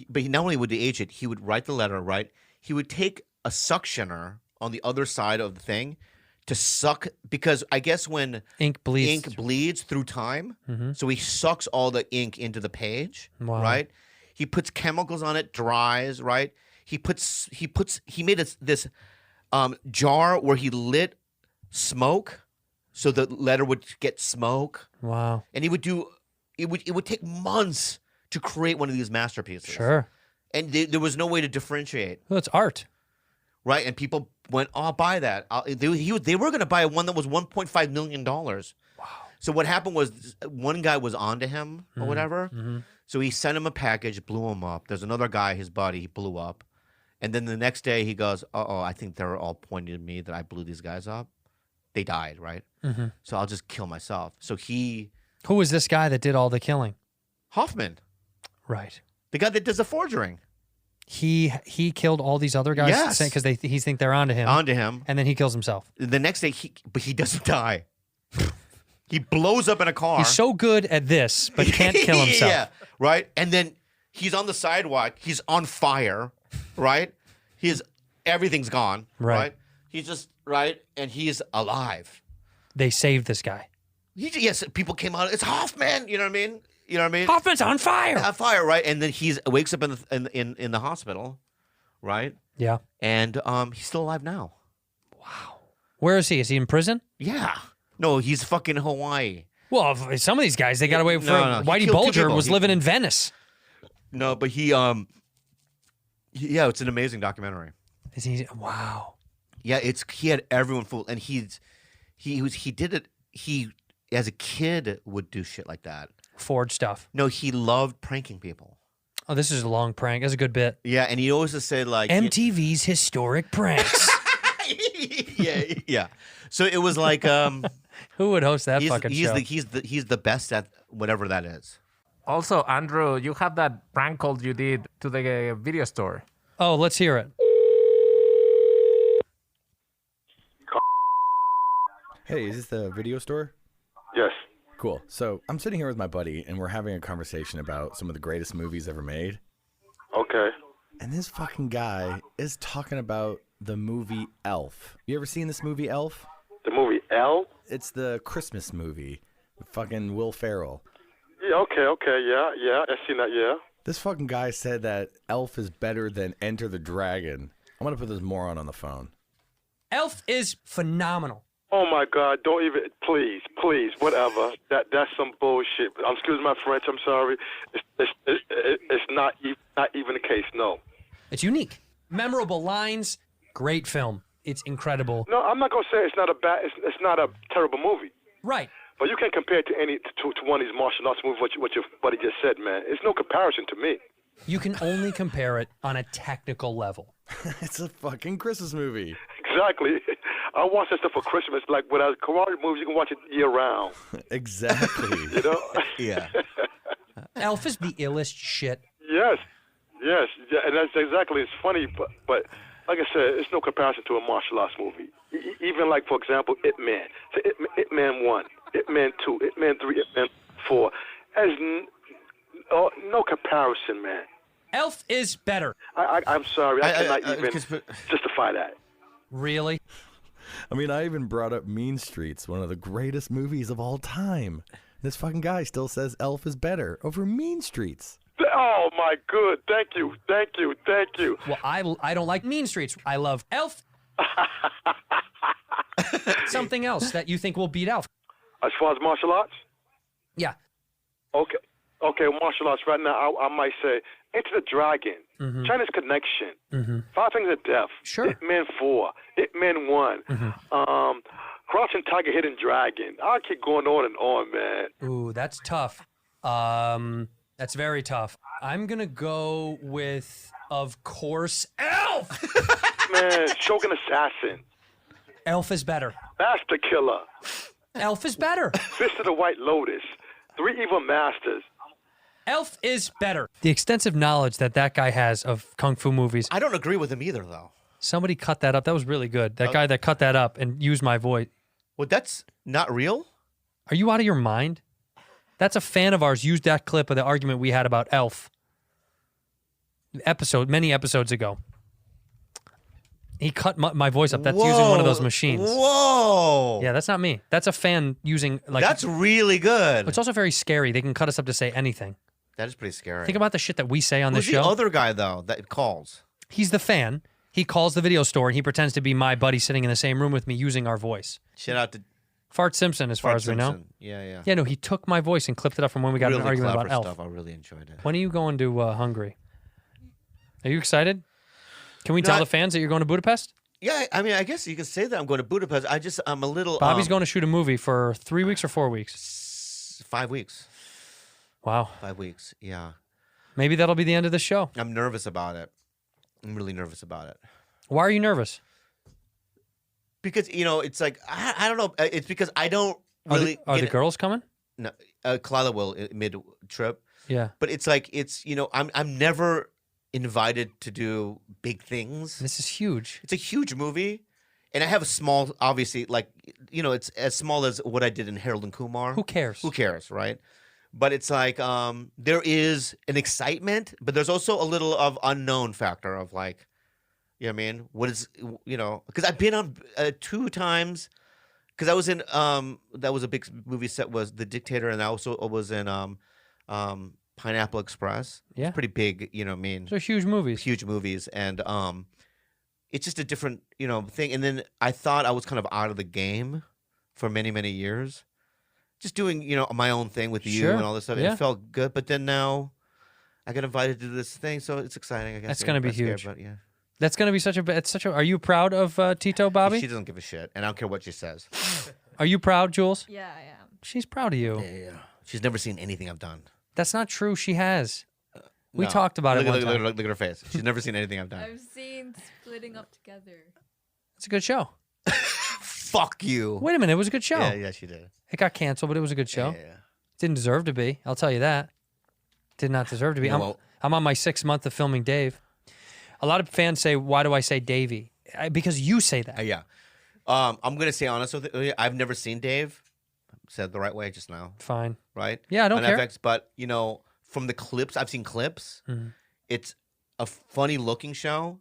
But he not only would he age it, he would write the letter, right? He would take a suctioner on the other side of the thing to suck, because I guess when ink bleeds through time, so he sucks all the ink into the page, right? He puts chemicals on it, dries, right? He made this jar where he lit smoke, so the letter would get smoke. Wow. And he would do it would take months to create one of these masterpieces. Sure. And there was no way to differentiate. Well, it's art. Right? And people went, "Oh, I'll buy that." They were going to buy one that was $1.5 million. Wow. So what happened was one guy was onto him or whatever. So he sent him a package, blew him up. There's another guy, his buddy, he blew up. And then the next day he goes, I think they're all pointing at me that I blew these guys up. They died, right? So I'll just kill myself. So Who was this guy that did all the killing? Hoffman. Right. The guy that does the forging. He killed all these other guys. Yes. Because he think they're onto him. Onto him. And then he kills himself. The next day, but he doesn't die. He blows up in a car. He's so good at this, but can't kill himself. Yeah, right? And then he's on the sidewalk. He's on fire, right? Everything's gone, right? He's just, right? And he's alive. They saved this guy. Yes, people came out. It's Hoffman. You know what I mean? You know what I mean? Hoffman's on fire. On fire, right? And then he wakes up in the hospital, right? Yeah. And he's still alive now. Wow. Where is he? Is he in prison? Yeah. No, he's fucking Hawaii. Well, some of these guys, they got away from. No. He Whitey killed two Bulger people. was living in Venice. No, but yeah, it's an amazing documentary. Is he? Wow. Yeah, he had everyone fooled, and he did it. He as a kid would do shit like that. Forge stuff. No, he loved pranking people. Oh, this is a long prank. That's a good bit. Yeah, and he always just said like MTV's historic pranks. yeah. So it was like who would host that fucking show? He's the best at whatever that is. Also, Andrew, you have that prank call you did to the video store. Oh, let's hear it. Hey, is this the video store? Yes. Cool. So I'm sitting here with my buddy, and we're having a conversation about some of the greatest movies ever made. Okay. And this fucking guy is talking about the movie Elf. You ever seen this movie Elf? The movie Elf? It's the Christmas movie with fucking Will Ferrell. Yeah, okay, yeah. I've seen that, yeah. This fucking guy said that Elf is better than Enter the Dragon. I'm going to put this moron on the phone. Elf is phenomenal. Oh my God! Don't even, please, whatever. That's some bullshit. Excuse my French. I'm sorry. It's not even the case. No. It's unique, memorable lines, great film. It's incredible. No, I'm not gonna say it's not a bad. It's not a terrible movie. Right. But you can't compare it to to one of these martial arts movies. What your buddy just said, man. It's no comparison to me. You can only compare it on a technical level. It's a fucking Christmas movie. Exactly. I watch that stuff for Christmas. Like when I karate movies, you can watch it year round. Exactly. You know? Yeah. Elf is the illest shit. Yes, yeah, and that's exactly. It's funny, but like I said, it's no comparison to a martial arts movie. Even like, for example, Ip Man. So Ip Man 1, Ip Man 2, Ip Man 3, Ip Man 4. As no comparison, man. Elf is better. I'm sorry, I cannot even justify that. Really? I mean, I even brought up Mean Streets, one of the greatest movies of all time. This fucking guy still says Elf is better over Mean Streets. Oh my good, thank you. Well, I don't like Mean Streets. I love Elf. Something else that you think will beat Elf? As far as martial arts? Yeah. Okay, martial arts right now, I might say Enter the Dragon, China's Connection, Five Fingers of Death, Sure. Ip Man 4, Ip Man 1, Crouching Tiger, Hidden Dragon. I'll keep going on and on, man. Ooh, that's tough. That's very tough. I'm going to go with, of course, Elf! Man, Shogun Assassin. Elf is better. Master Killer. Elf is better. Fist of the White Lotus. Three Evil Masters. Elf is better. The extensive knowledge that guy has of Kung Fu movies. I don't agree with him either, though. Somebody cut that up. That was really good. That guy that cut that up and used my voice. Well, that's not real? Are you out of your mind? That's a fan of ours used that clip of the argument we had about Elf. Many episodes ago. He cut my voice up. That's using one of those machines. Whoa! Yeah, that's not me. That's a fan using like. That's really good. It's also very scary. They can cut us up to say anything. That is pretty scary. Think about the shit that we say on this show. Who's the other guy though that calls? He's the fan. He calls the video store and he pretends to be my buddy sitting in the same room with me using our voice. Shout out to Fart Simpson, as far as we know. Yeah. Yeah, no, he took my voice and clipped it up from when we got in an argument about Elf. Stuff. I really enjoyed it. When are you going to Hungary? Are you excited? Can we tell the fans that you're going to Budapest? Yeah, I mean, I guess you could say that I'm going to Budapest. I'm a little. Bobby's going to shoot a movie for 3 weeks or 4 weeks? 5 weeks. Wow. 5 weeks, yeah. Maybe that'll be the end of the show. I'm nervous about it. I'm really nervous about it. Why are you nervous? Because, it's like, I don't know. It's because I don't really. Are the girls coming? No, Kalila will mid-trip. Yeah. But it's like, I'm never invited to do big things. This is huge. It's a huge movie. And I have a small, obviously, like, it's as small as what I did in Harold and Kumar. Who cares? Who cares, right? But it's like, there is an excitement, but there's also a little of unknown factor of like, you know what I mean? What is, because I've been on 2 times, because I was in, that was a big movie set, was The Dictator, and I also was in Pineapple Express. Yeah. It's pretty big, you know what I mean? They're huge movies. Huge movies. And it's just a different, thing. And then I thought I was kind of out of the game for many, many years. Just doing, my own thing with you and all this stuff. Yeah. It felt good. But then now I got invited to this thing, so it's exciting, I guess. That's going to be huge. But yeah. That's going to be such a, are you proud of Tito, Bobby? She doesn't give a shit, and I don't care what she says. Are you proud, Jules? Yeah, I am. She's proud of you. Yeah. She's never seen anything I've done. That's not true. She has. We No. talked about it one time. Look at her face. She's never seen anything I've done. I've seen Splitting Up Together. It's a good show. Fuck you. Wait a minute. It was a good show. Yeah, she did. It got canceled, but it was a good show. Yeah. Didn't deserve to be. I'll tell you that. Did not deserve to be. No, I'm on my 6th month of filming Dave. A lot of fans say, why do I say Davey? Because you say that. Yeah. I'm going to say honest with you. I've never seen Dave. Said the right way just now. Fine. Right? Yeah, I don't on care. FX, but, from the clips, I've seen clips. Mm-hmm. It's a funny looking show.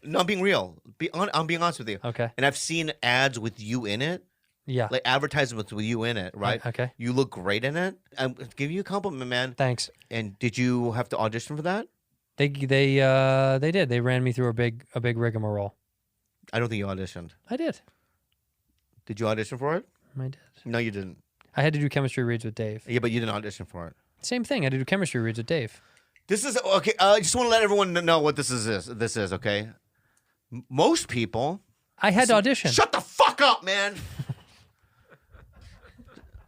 No, I'm being real. I'm being honest with you. Okay. And I've seen ads with you in it. Yeah. Like advertisements with you in it, right? Okay. You look great in it. I'm giving you a compliment, man. Thanks. And did you have to audition for that? They did. They ran me through a big rigmarole. I don't think you auditioned. I did. Did you audition for it? I did. No, you didn't. I had to do chemistry reads with Dave. Yeah, but you didn't audition for it. Same thing. I had to do chemistry reads with Dave. This is okay. I just want to let everyone know what this is. This is okay. Most people. I had to audition. Shut the fuck up, man.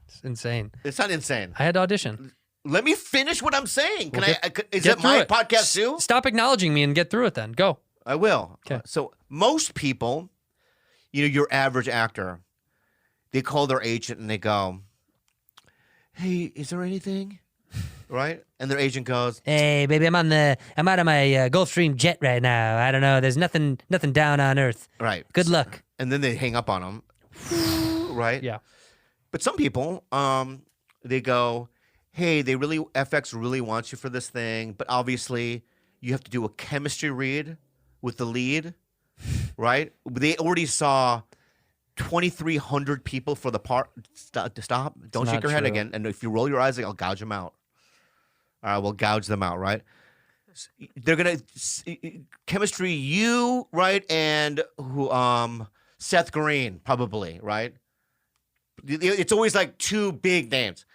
It's insane. It's not insane. I had to audition. Let me finish what I'm saying. Can Well, is get it my through it. podcast too? Stop acknowledging me and get through it then. Go. I will. Okay. So most people, your average actor, they call their agent and they go, "Hey, is there anything?" Right? And their agent goes, "Hey, baby, I'm out of my Gulfstream jet right now. I don't know. There's nothing down on Earth. Right. Good luck." And then they hang up on them. Right? Yeah. But some people, they go, "Hey, FX really wants you for this thing, but obviously you have to do a chemistry read with the lead." Right? They already saw 2,300 people for the part. Stop. Don't shake your head true. again. And if you roll your eyes, I'll gouge them out. All right, we'll gouge them out, right? They're gonna chemistry you, right, and who Seth Green probably, right? It's always like two big names.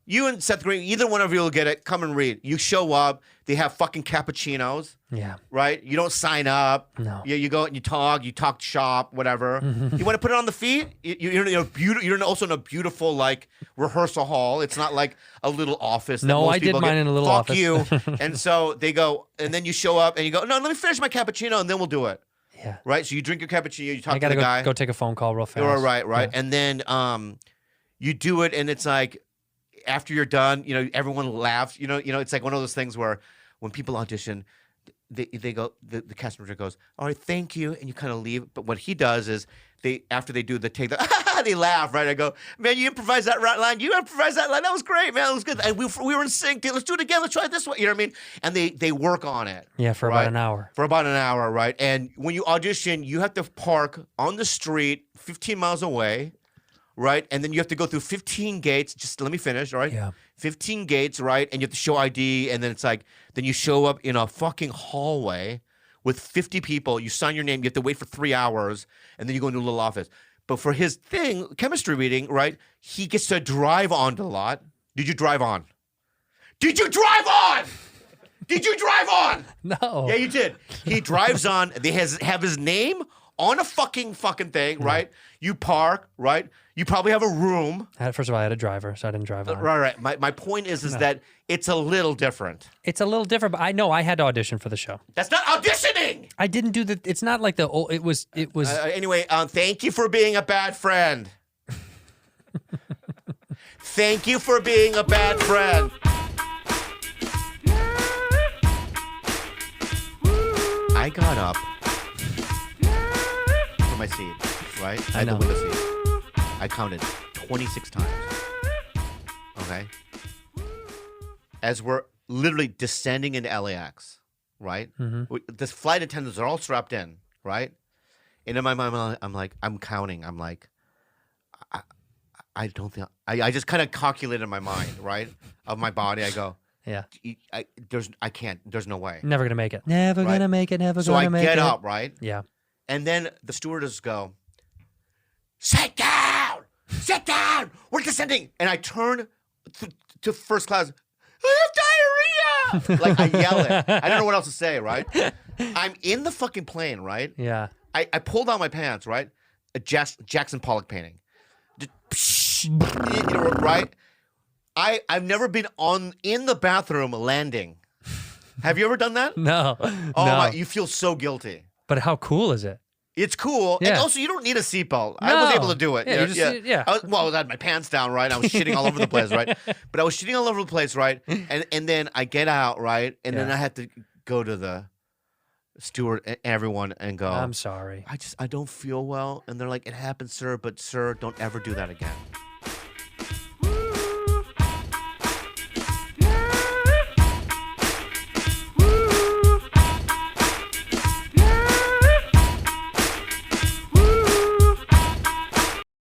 You and Seth Green, either one of you will get it. Come and read. You show up. They have fucking cappuccinos. Yeah. Right? You don't sign up. No. Yeah, you go and you talk shop, whatever. You want to put it on the feet? You're also in a beautiful like rehearsal hall. It's not like a little office. That No, most I did people mine get. in a little Fuck office. you. And so they go, and then you show up and you go, "No, let me finish my cappuccino and then we'll do it." Yeah. Right? So you drink your cappuccino, you talk I to the gotta guy. go take a phone call real fast. Right. Yeah. And then you do it and it's like after you're done, everyone laughs. It's like one of those things where when people audition, they go, the cast member goes, "All right, thank you," and you kind of leave. But what he does is after they do the take, they laugh, right? I go, "Man, you improvised that line. You improvised that line. That was great, man. It was good. And we were in sync. Let's do it again. Let's try it this way." You know what I mean? And they work on it. Yeah, for right? about an hour. For about an hour, right? And when you audition, you have to park on the street 15 miles away. Right? And then you have to go through 15 gates. Just let me finish, all right? Yeah. 15 gates, right? And you have to show ID. And then it's like, then you show up in a fucking hallway with 50 people. You sign your name. You have to wait for 3 hours. And then you go into a little office. But for his thing, chemistry reading, right? He gets to drive on the lot. Did you drive on? Did you drive on? Did you drive on? No. Yeah, you did. He drives on. They have his name on a fucking thing, right? You park, right? You probably have a room. First of all, I had a driver, so I didn't drive on. Right. My point is that it's a little different. It's a little different, but I know I had to audition for the show. That's not auditioning. I didn't do the. It's not like the old. It was. Anyway, thank you for being a bad friend. Thank you for being a bad friend. I got up from my seat, right? I had the window seat. I counted 26 times. Okay? As we're literally descending into LAX, right? Mm-hmm. The flight attendants are all strapped in, right? And in my mind, I'm counting. I'm like, I don't think, I just kind of calculate in my mind, right? Of my body. I go, yeah. I can't, there's no way. Never gonna make it. Never Right? gonna make it. Never So gonna I make it. get up, right? Yeah. And then the stewardess go, "Sit down! Sit down! We're descending!" And I turn to first class, "I have diarrhea!" Like I yell it. I don't know what else to say, right? I'm in the fucking plane, right? Yeah. I pull down my pants, right? A Jackson Pollock painting. Right? I've never been in the bathroom landing. Have you ever done that? No. Oh no. my! You feel so guilty. But how cool is it? It's cool. Yeah. And also, you don't need a seatbelt. I was able to do it. Yeah, you just- yeah. I had my pants down, right? I was shitting all over the place, right? But I was shitting all over the place, right? And then I get out, right? And then I had to go to the steward and everyone and go, I'm sorry. I don't feel well. And they're like, "It happens, sir. But, sir, don't ever do that again."